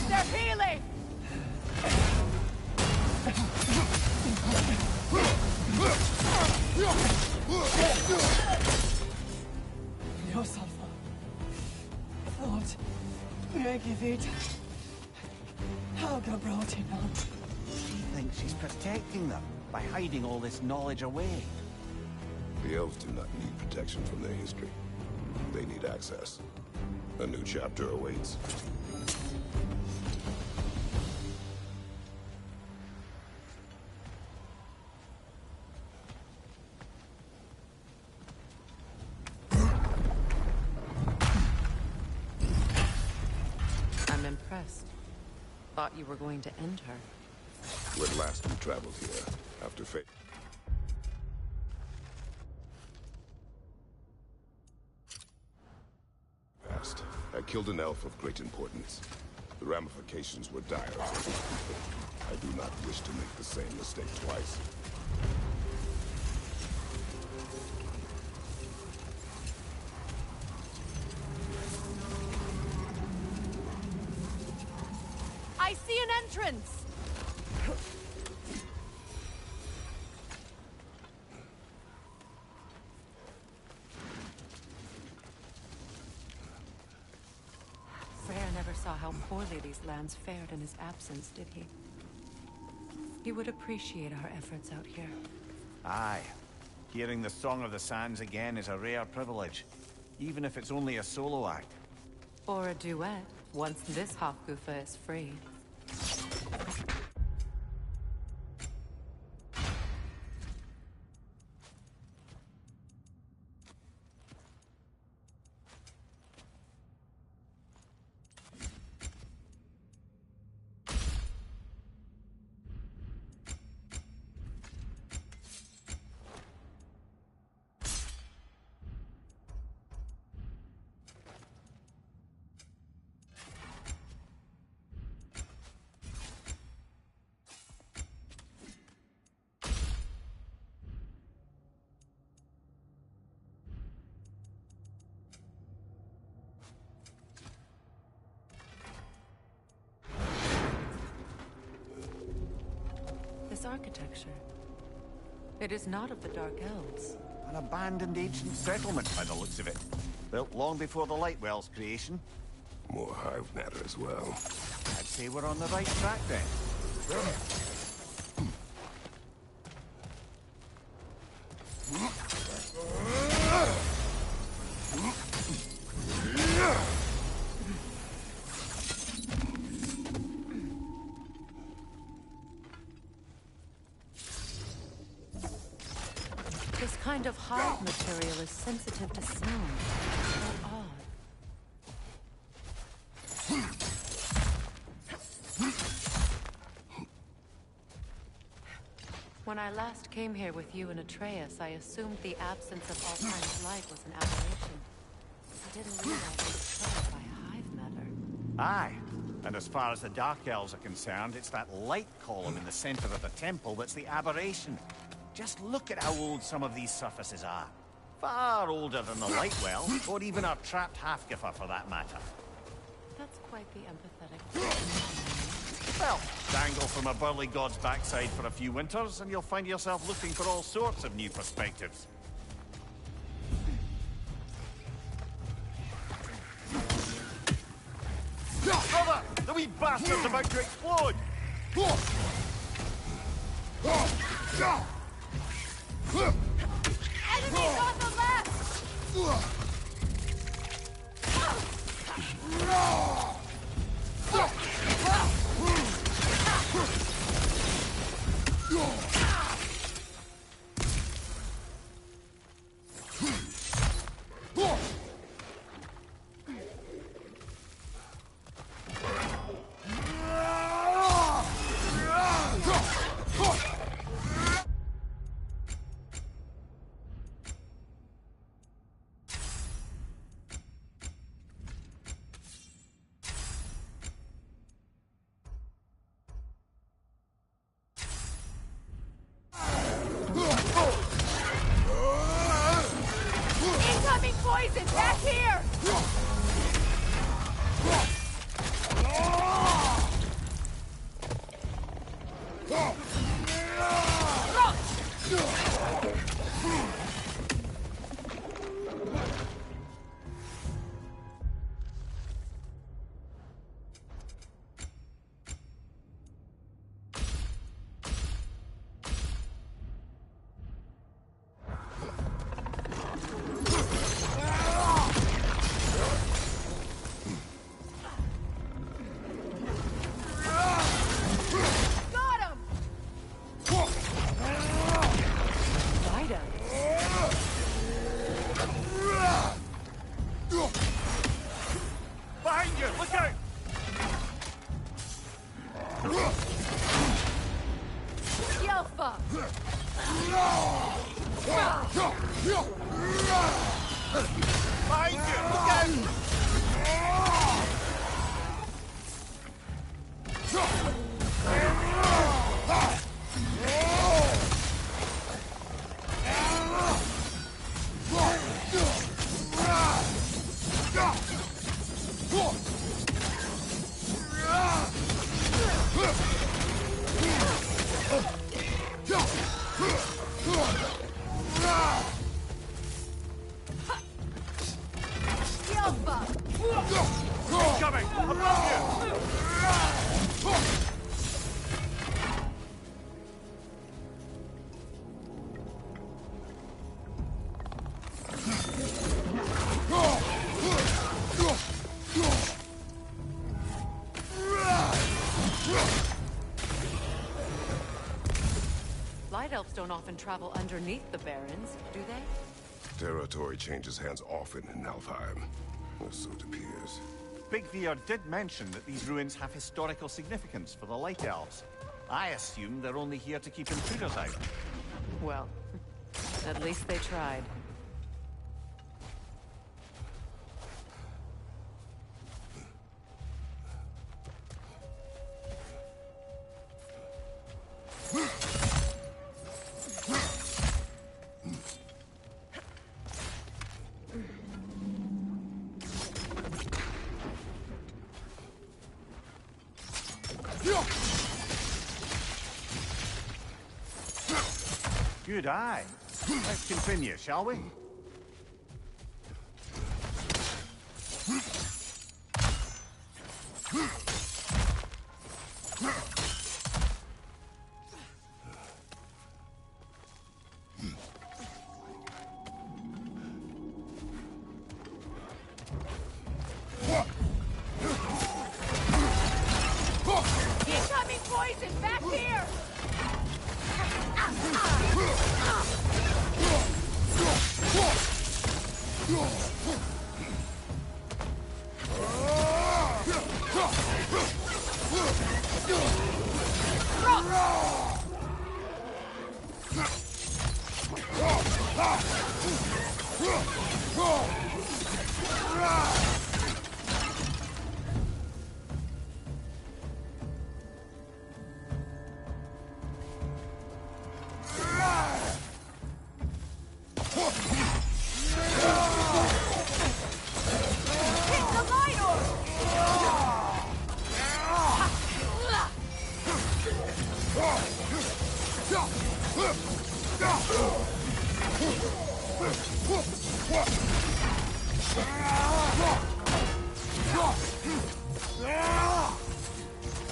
They're healing! No, Salva. Lord, Regivit. Helga brought him on. She thinks she's protecting them by hiding all this knowledge away. The elves do not need protection from their history. They need access. A new chapter awaits. I'm impressed. Thought you were going to end her. When last we traveled here, after fate. Past, I killed an elf of great importance. The ramifications were dire. I do not wish to make the same mistake twice. I see an entrance! Freyr never saw how poorly these lands fared in his absence, did he? He would appreciate our efforts out here. Aye. Hearing the Song of the Sands again is a rare privilege, even if it's only a solo act. Or a duet, once this Hofgufa is free. architecture. It is not of the Dark Elves. An abandoned ancient settlement by the looks of it. Built long before the Lightwell's creation. More hive matter as well. I'd say we're on the right track then. This kind of hive material is sensitive to sound. How odd. When I last came here with you and Atreus, I assumed the absence of Alzheimer's light was an aberration. I didn't realize it was caused by hive matter. Aye. And as far as the Dark Elves are concerned, it's that light column in the center of the temple that's the aberration. Just look at how old some of these surfaces are. Far older than the Lightwell, or even our trapped Halfgiffer for that matter. That's quite the empathetic. Well, dangle from a burly god's backside for a few winters, and you'll find yourself looking for all sorts of new perspectives. Brother! The wee bastard's about to explode! Enemies on the left! Incoming poison! Back here! Behind you! Look out! Yelfa! Behind you! Look out! Yelfa! Coming! Above you! Light elves don't often travel underneath the barrens, do they? Territory changes hands often in Alfheim. Or so it appears. Big Veer did mention that these ruins have historical significance for the Light Elves. I assume they're only here to keep intruders out. Well, at least they tried. Good eye. Let's continue, shall we? Incoming poison! Back here!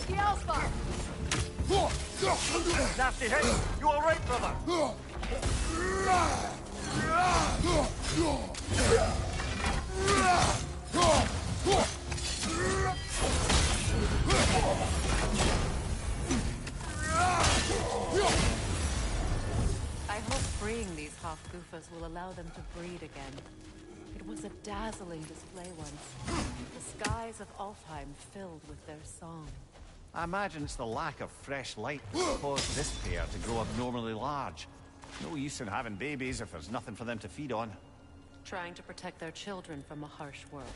The Alpha! Nasty hit! You alright, brother? I hope freeing these half-goofers will allow them to breed again. It was a dazzling display once. The skies of Alfheim filled with their song. I imagine it's the lack of fresh light that caused this pair to grow abnormally large. No use in having babies if there's nothing for them to feed on. Trying to protect their children from a harsh world.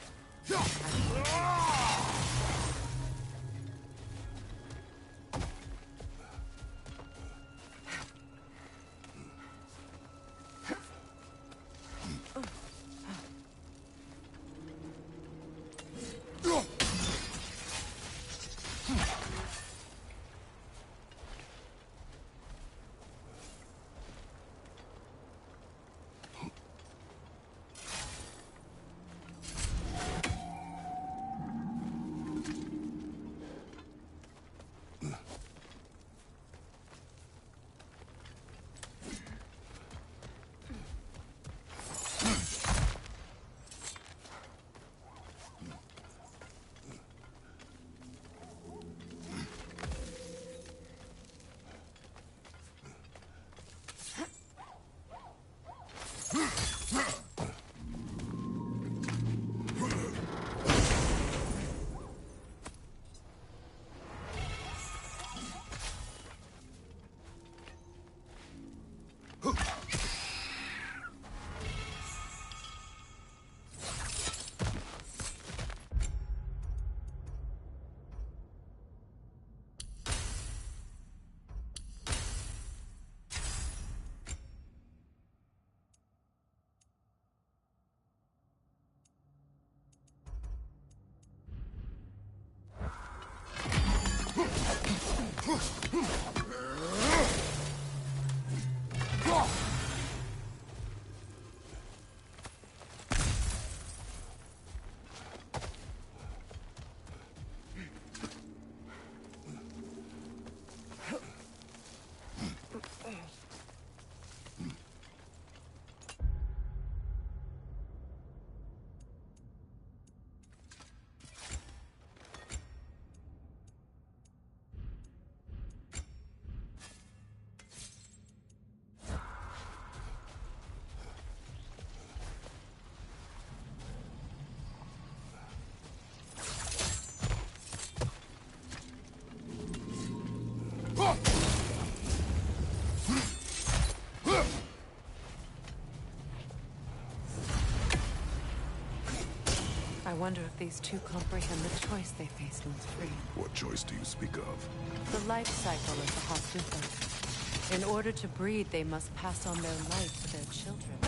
I wonder if these two comprehend the choice they face once free. What choice do you speak of? The life cycle of the Hofdufer. In order to breed, they must pass on their light to their children.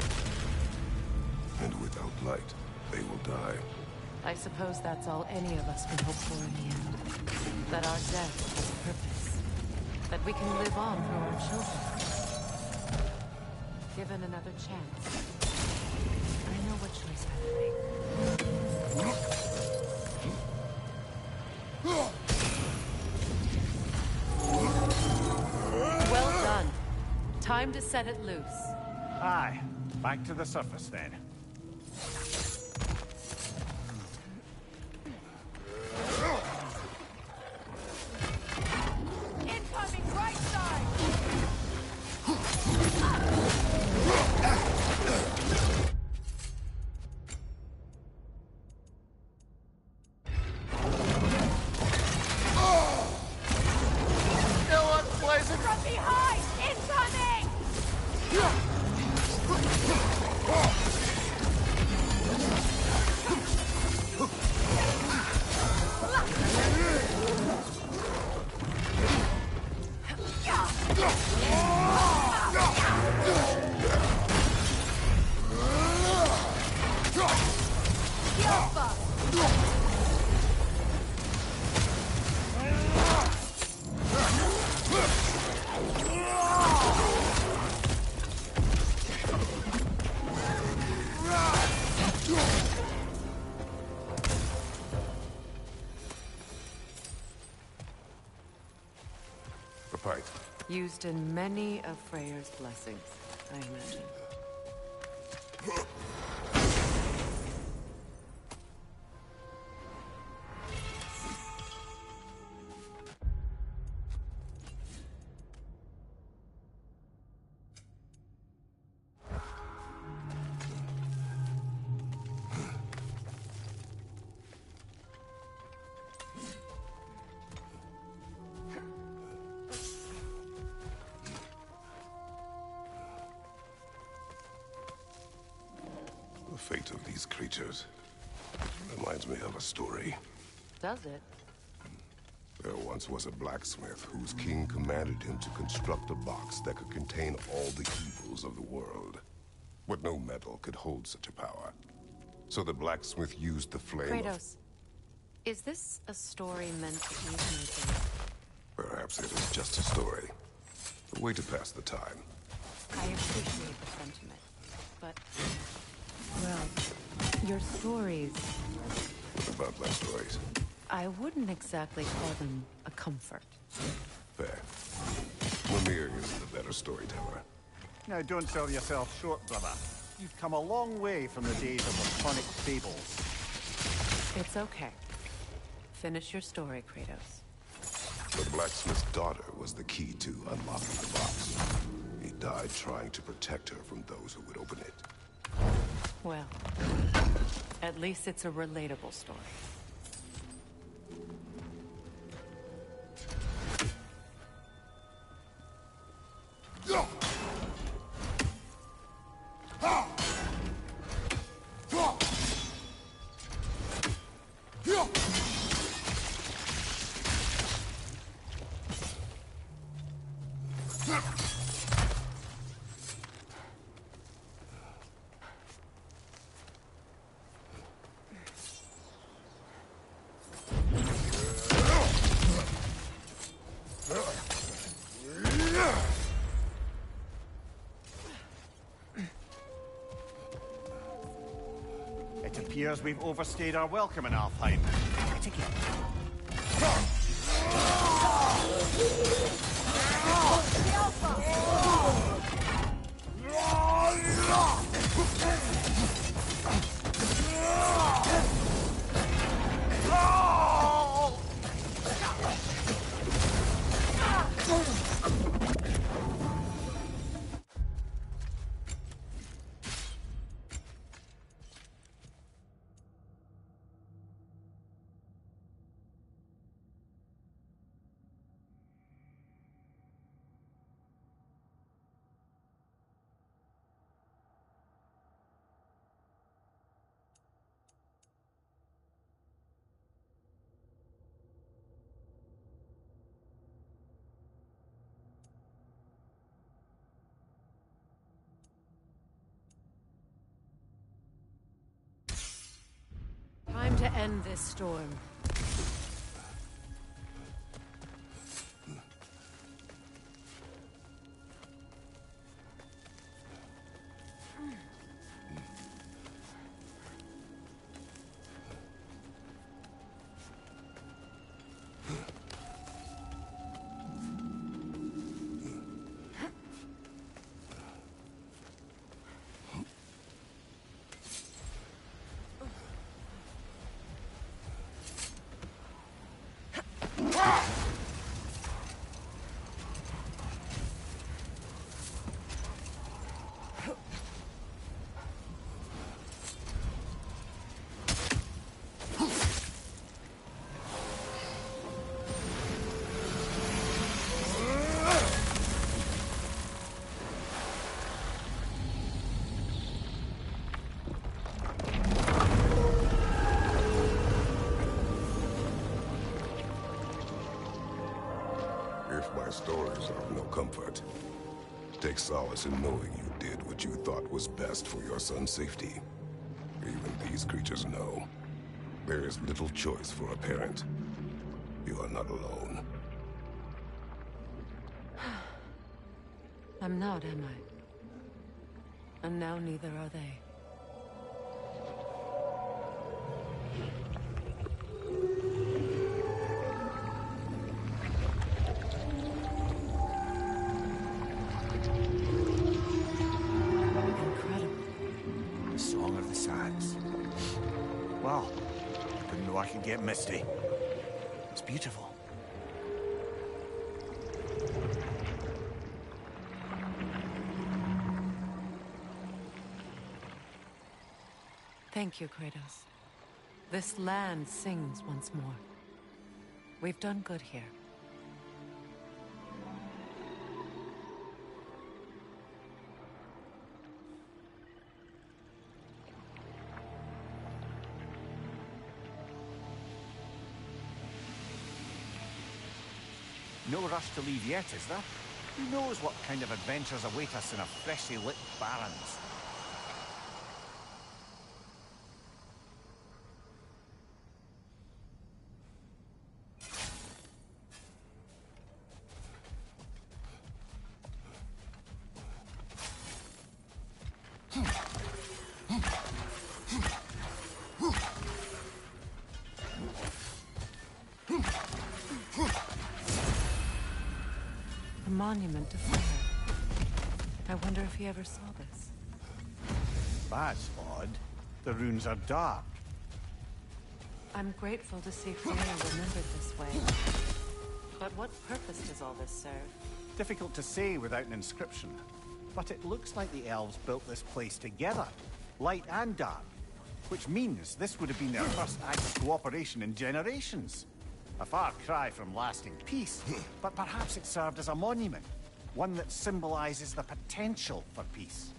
And without light, they will die. I suppose that's all any of us can hope for in the end. That our death has a purpose. That we can live on through our children. Given another chance, I know what choice I would make. Well done. Time to set it loose. Aye. Back to the surface then. Incoming right side! From behind! Incoming! A pint. Used in many of Freyr's blessings, I imagine. The fate of these creatures reminds me of a story. Does it? There once was a blacksmith whose king commanded him to construct a box that could contain all the evils of the world. But no metal could hold such a power. So the blacksmith used the flame Kratos, is this a story meant to ease my pain? Perhaps it is just a story. A way to pass the time. I appreciate the sentiment, but... well, your stories... What about my stories? I wouldn't exactly call them a comfort. Fair. Mimir is the better storyteller. Now, don't sell yourself short, brother. You've come a long way from the days of the chronic fables. It's okay. Finish your story, Kratos. The blacksmith's daughter was the key to unlocking the box. He died trying to protect her from those who would open it. Well, at least it's a relatable story. It appears we've overstayed our welcome in Alfheim. Yet again. Time to end this storm. If my stories are of no comfort, take solace in knowing you did what you thought was best for your son's safety. Even these creatures know. There is little choice for a parent. You are not alone. I'm not, am I? And now neither are they. The Song of the Sands. Well, didn't know I could get misty. It's beautiful. Thank you, Kratos. This land sings once more. We've done good here. No rush to leave yet, is there? Who knows what kind of adventures await us in a freshly lit Barrens? A monument to fire. I wonder if he ever saw this. That's odd. The runes are dark. I'm grateful to see Freya remembered this way. But what purpose does all this serve? Difficult to say without an inscription. But it looks like the elves built this place together, light and dark. Which means this would have been their first act of cooperation in generations. A far cry from lasting peace, but perhaps it served as a monument. One that symbolizes the potential for peace.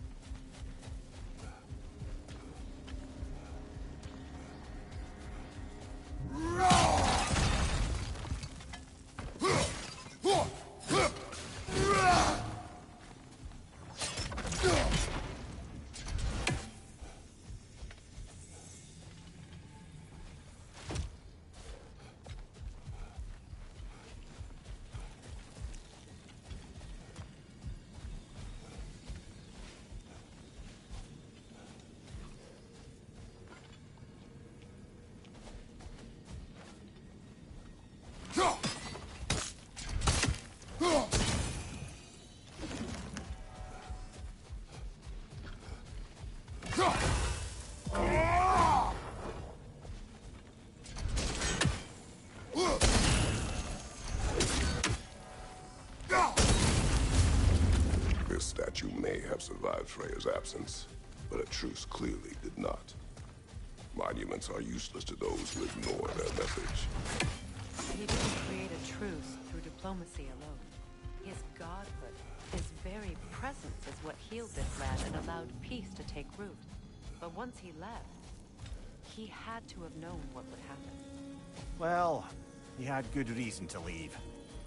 This statue may have survived Freya's absence, but a truce clearly did not. Monuments are useless to those who ignore their message. He didn't create a truce through diplomacy alone. His godhood, his very presence is what healed this land and allowed peace to take root. But once he left, he had to have known what would happen. Well, he had good reason to leave.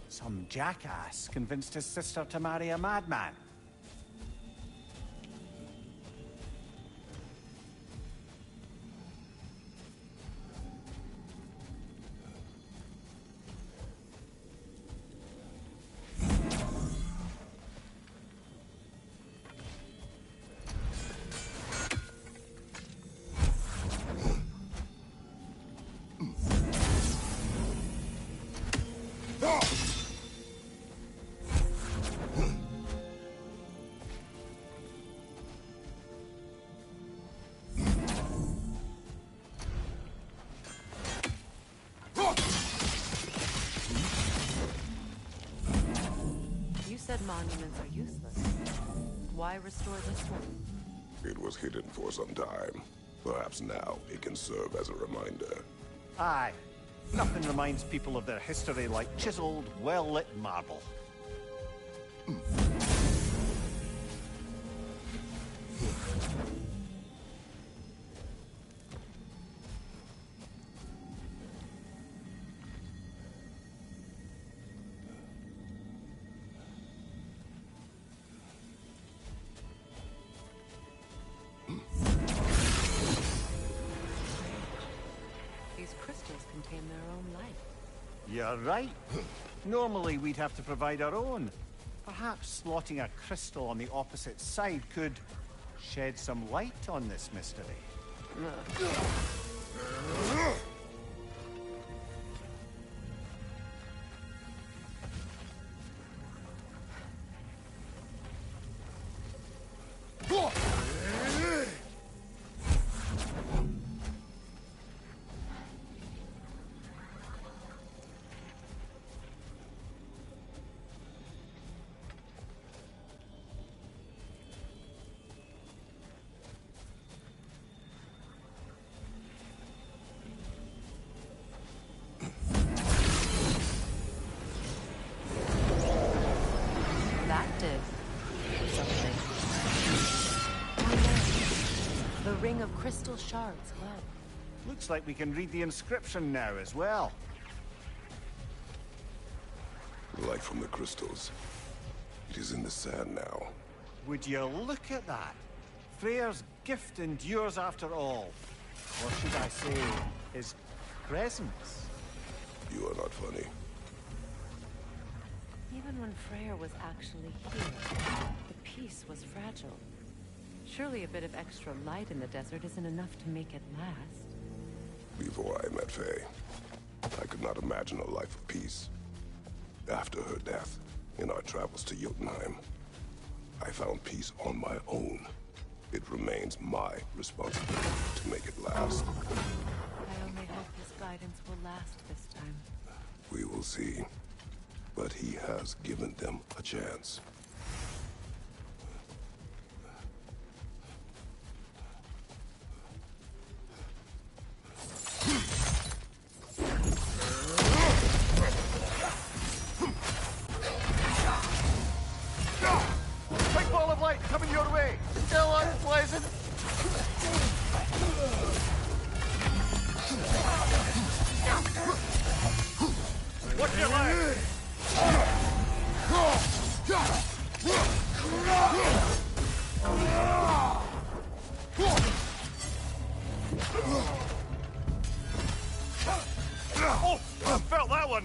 Some jackass convinced his sister to marry a madman. Said monuments are useless. Why restore this one? It was hidden for some time. Perhaps now it can serve as a reminder. Aye. Nothing reminds people of their history like chiseled, well-lit marble. You're right. Normally we'd have to provide our own. Perhaps slotting a crystal on the opposite side could shed some light on this mystery. Ring of crystal shards glowed. Looks like we can read the inscription now as well. Light from the crystals. It is in the sand now. Would you look at that? Freyr's gift endures after all. Or should I say, his presence? You are not funny. Even when Freyr was actually here, the peace was fragile. Surely a bit of extra light in the desert isn't enough to make it last. Before I met Faye, I could not imagine a life of peace. After her death, in our travels to Jotunheim, I found peace on my own. It remains my responsibility to make it last. I only hope his guidance will last this time. We will see. But he has given them a chance. Big ball of light coming your way. Still unpleasant. Watch your leg. Oh, I felt that one.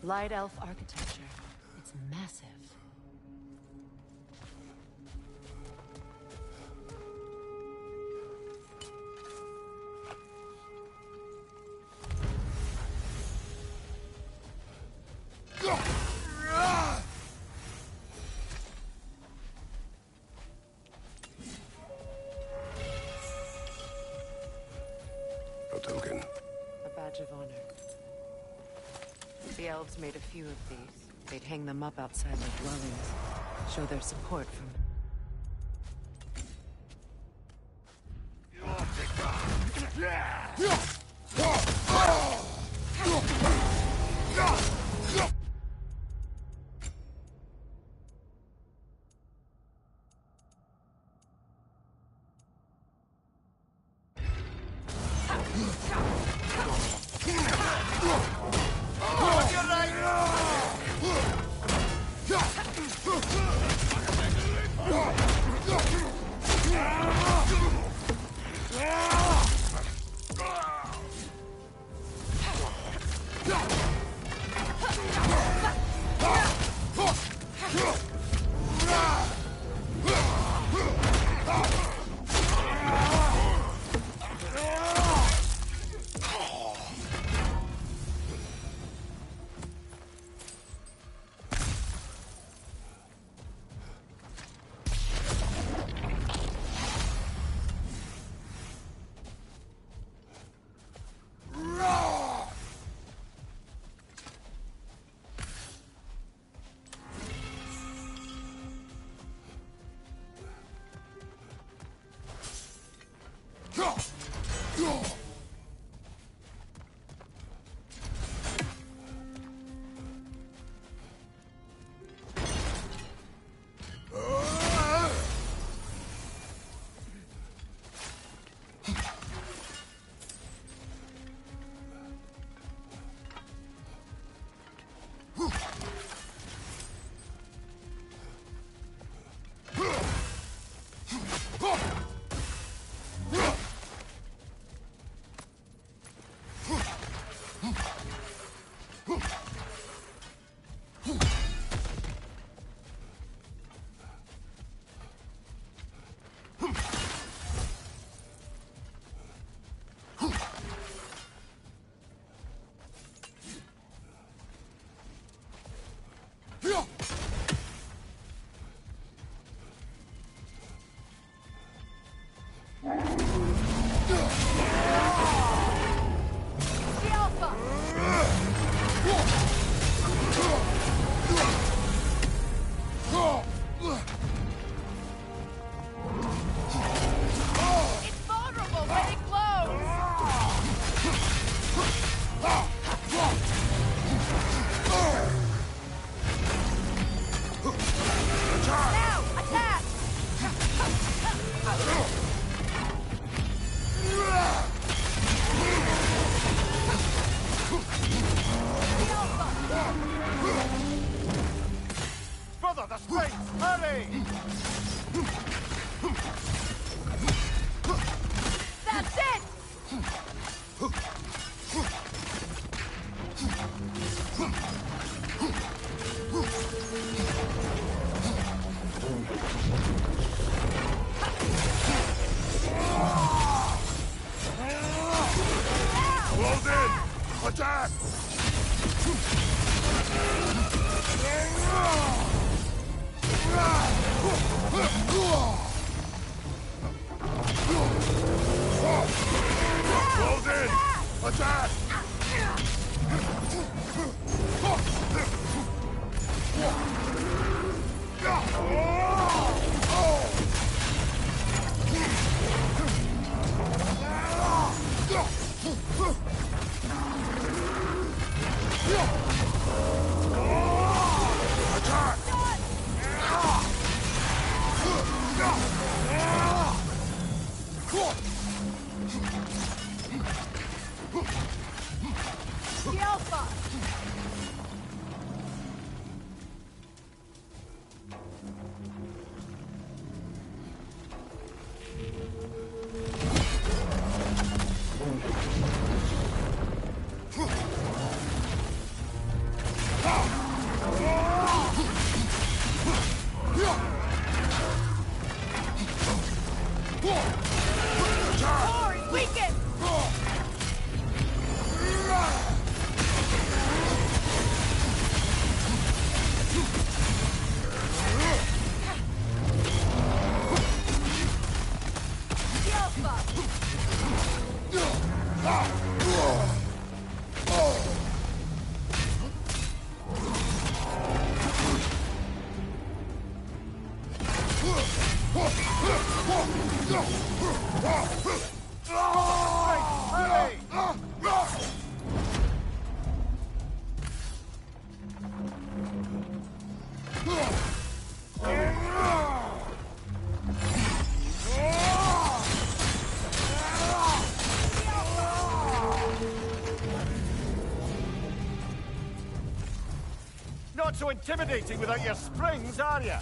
Light elf architecture. It's massive. A token. A badge of honor. The elves made a few of these. They'd hang them up outside their dwellings. Show their support from... Right, hurry! That's it! Close in! Attack! Close in! Attack! The Alpha! Core, weaken! The Alpha! Hurry! Not so intimidating without your springs, are you?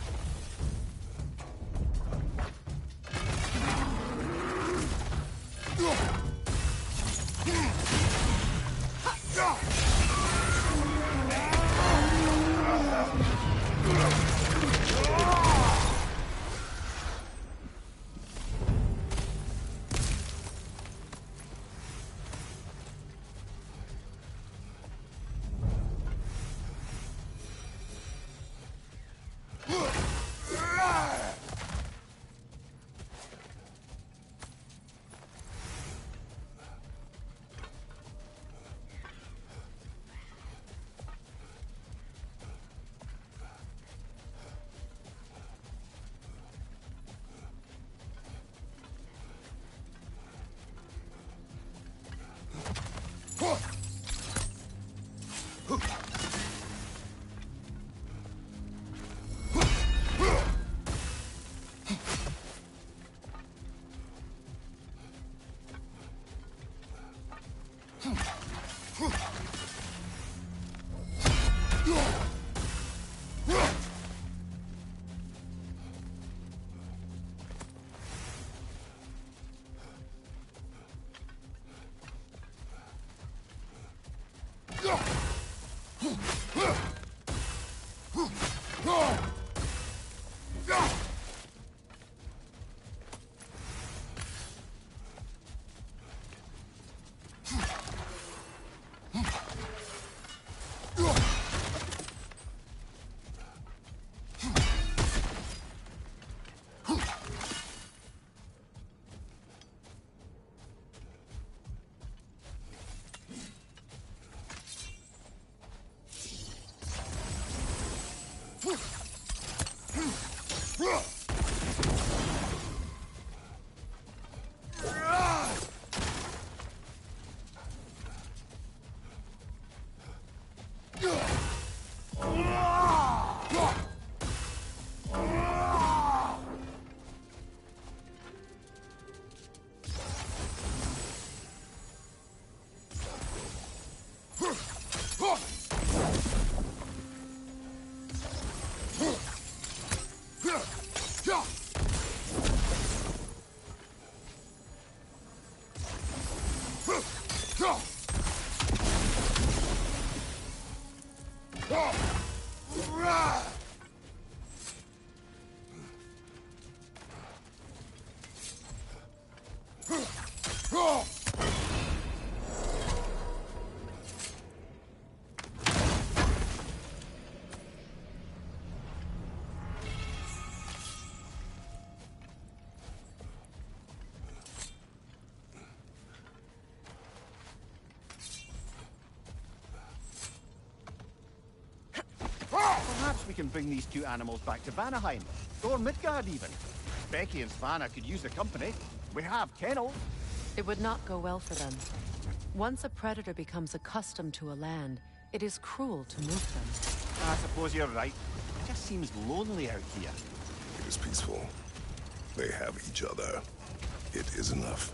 Perhaps we can bring these two animals back to Vanaheim, or Midgard even. Becky and Svanna could use the company. We have kennels. It would not go well for them. Once a predator becomes accustomed to a land, it is cruel to move them. I suppose you're right. It just seems lonely out here. It is peaceful. They have each other. It is enough.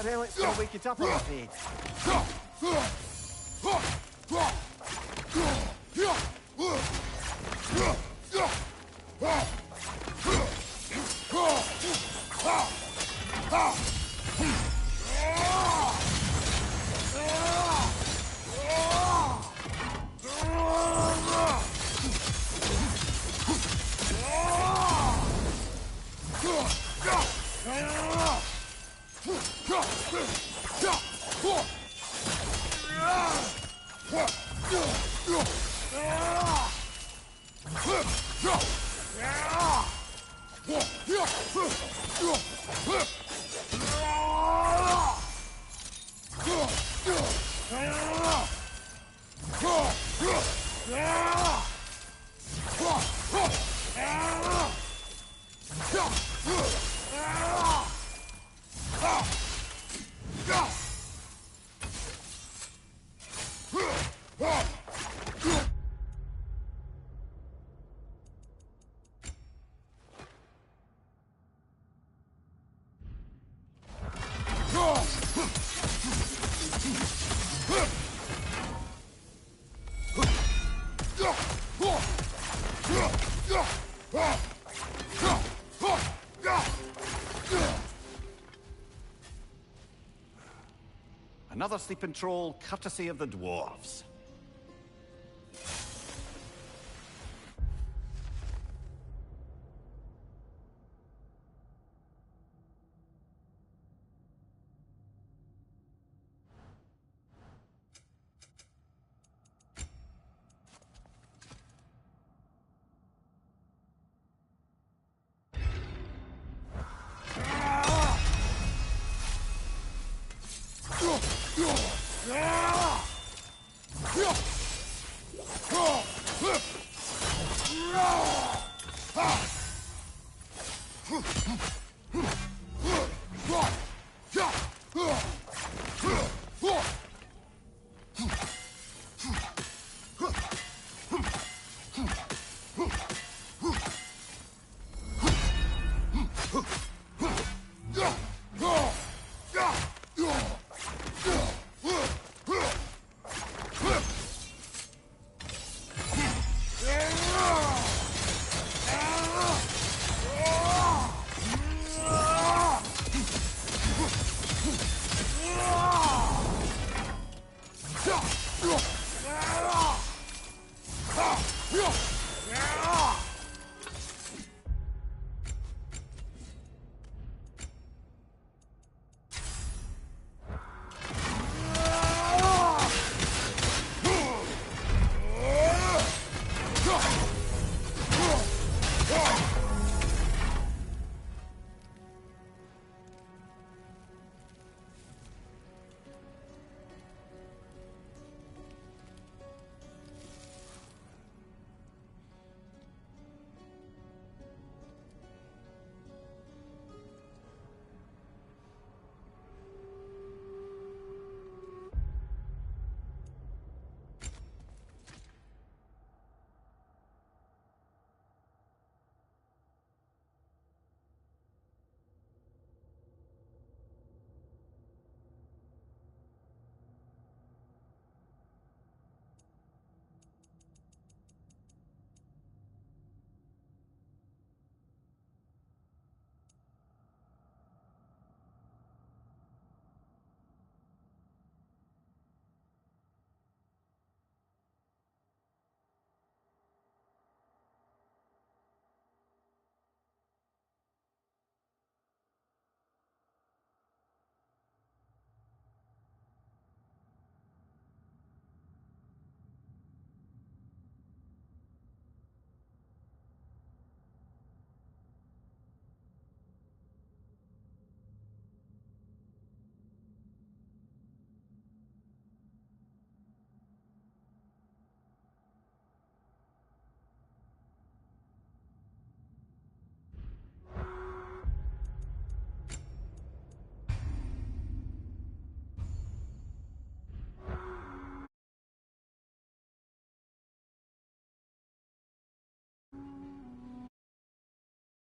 Relic's gonna wake it up, I'm afraid. Another sleeping troll, courtesy of the dwarves.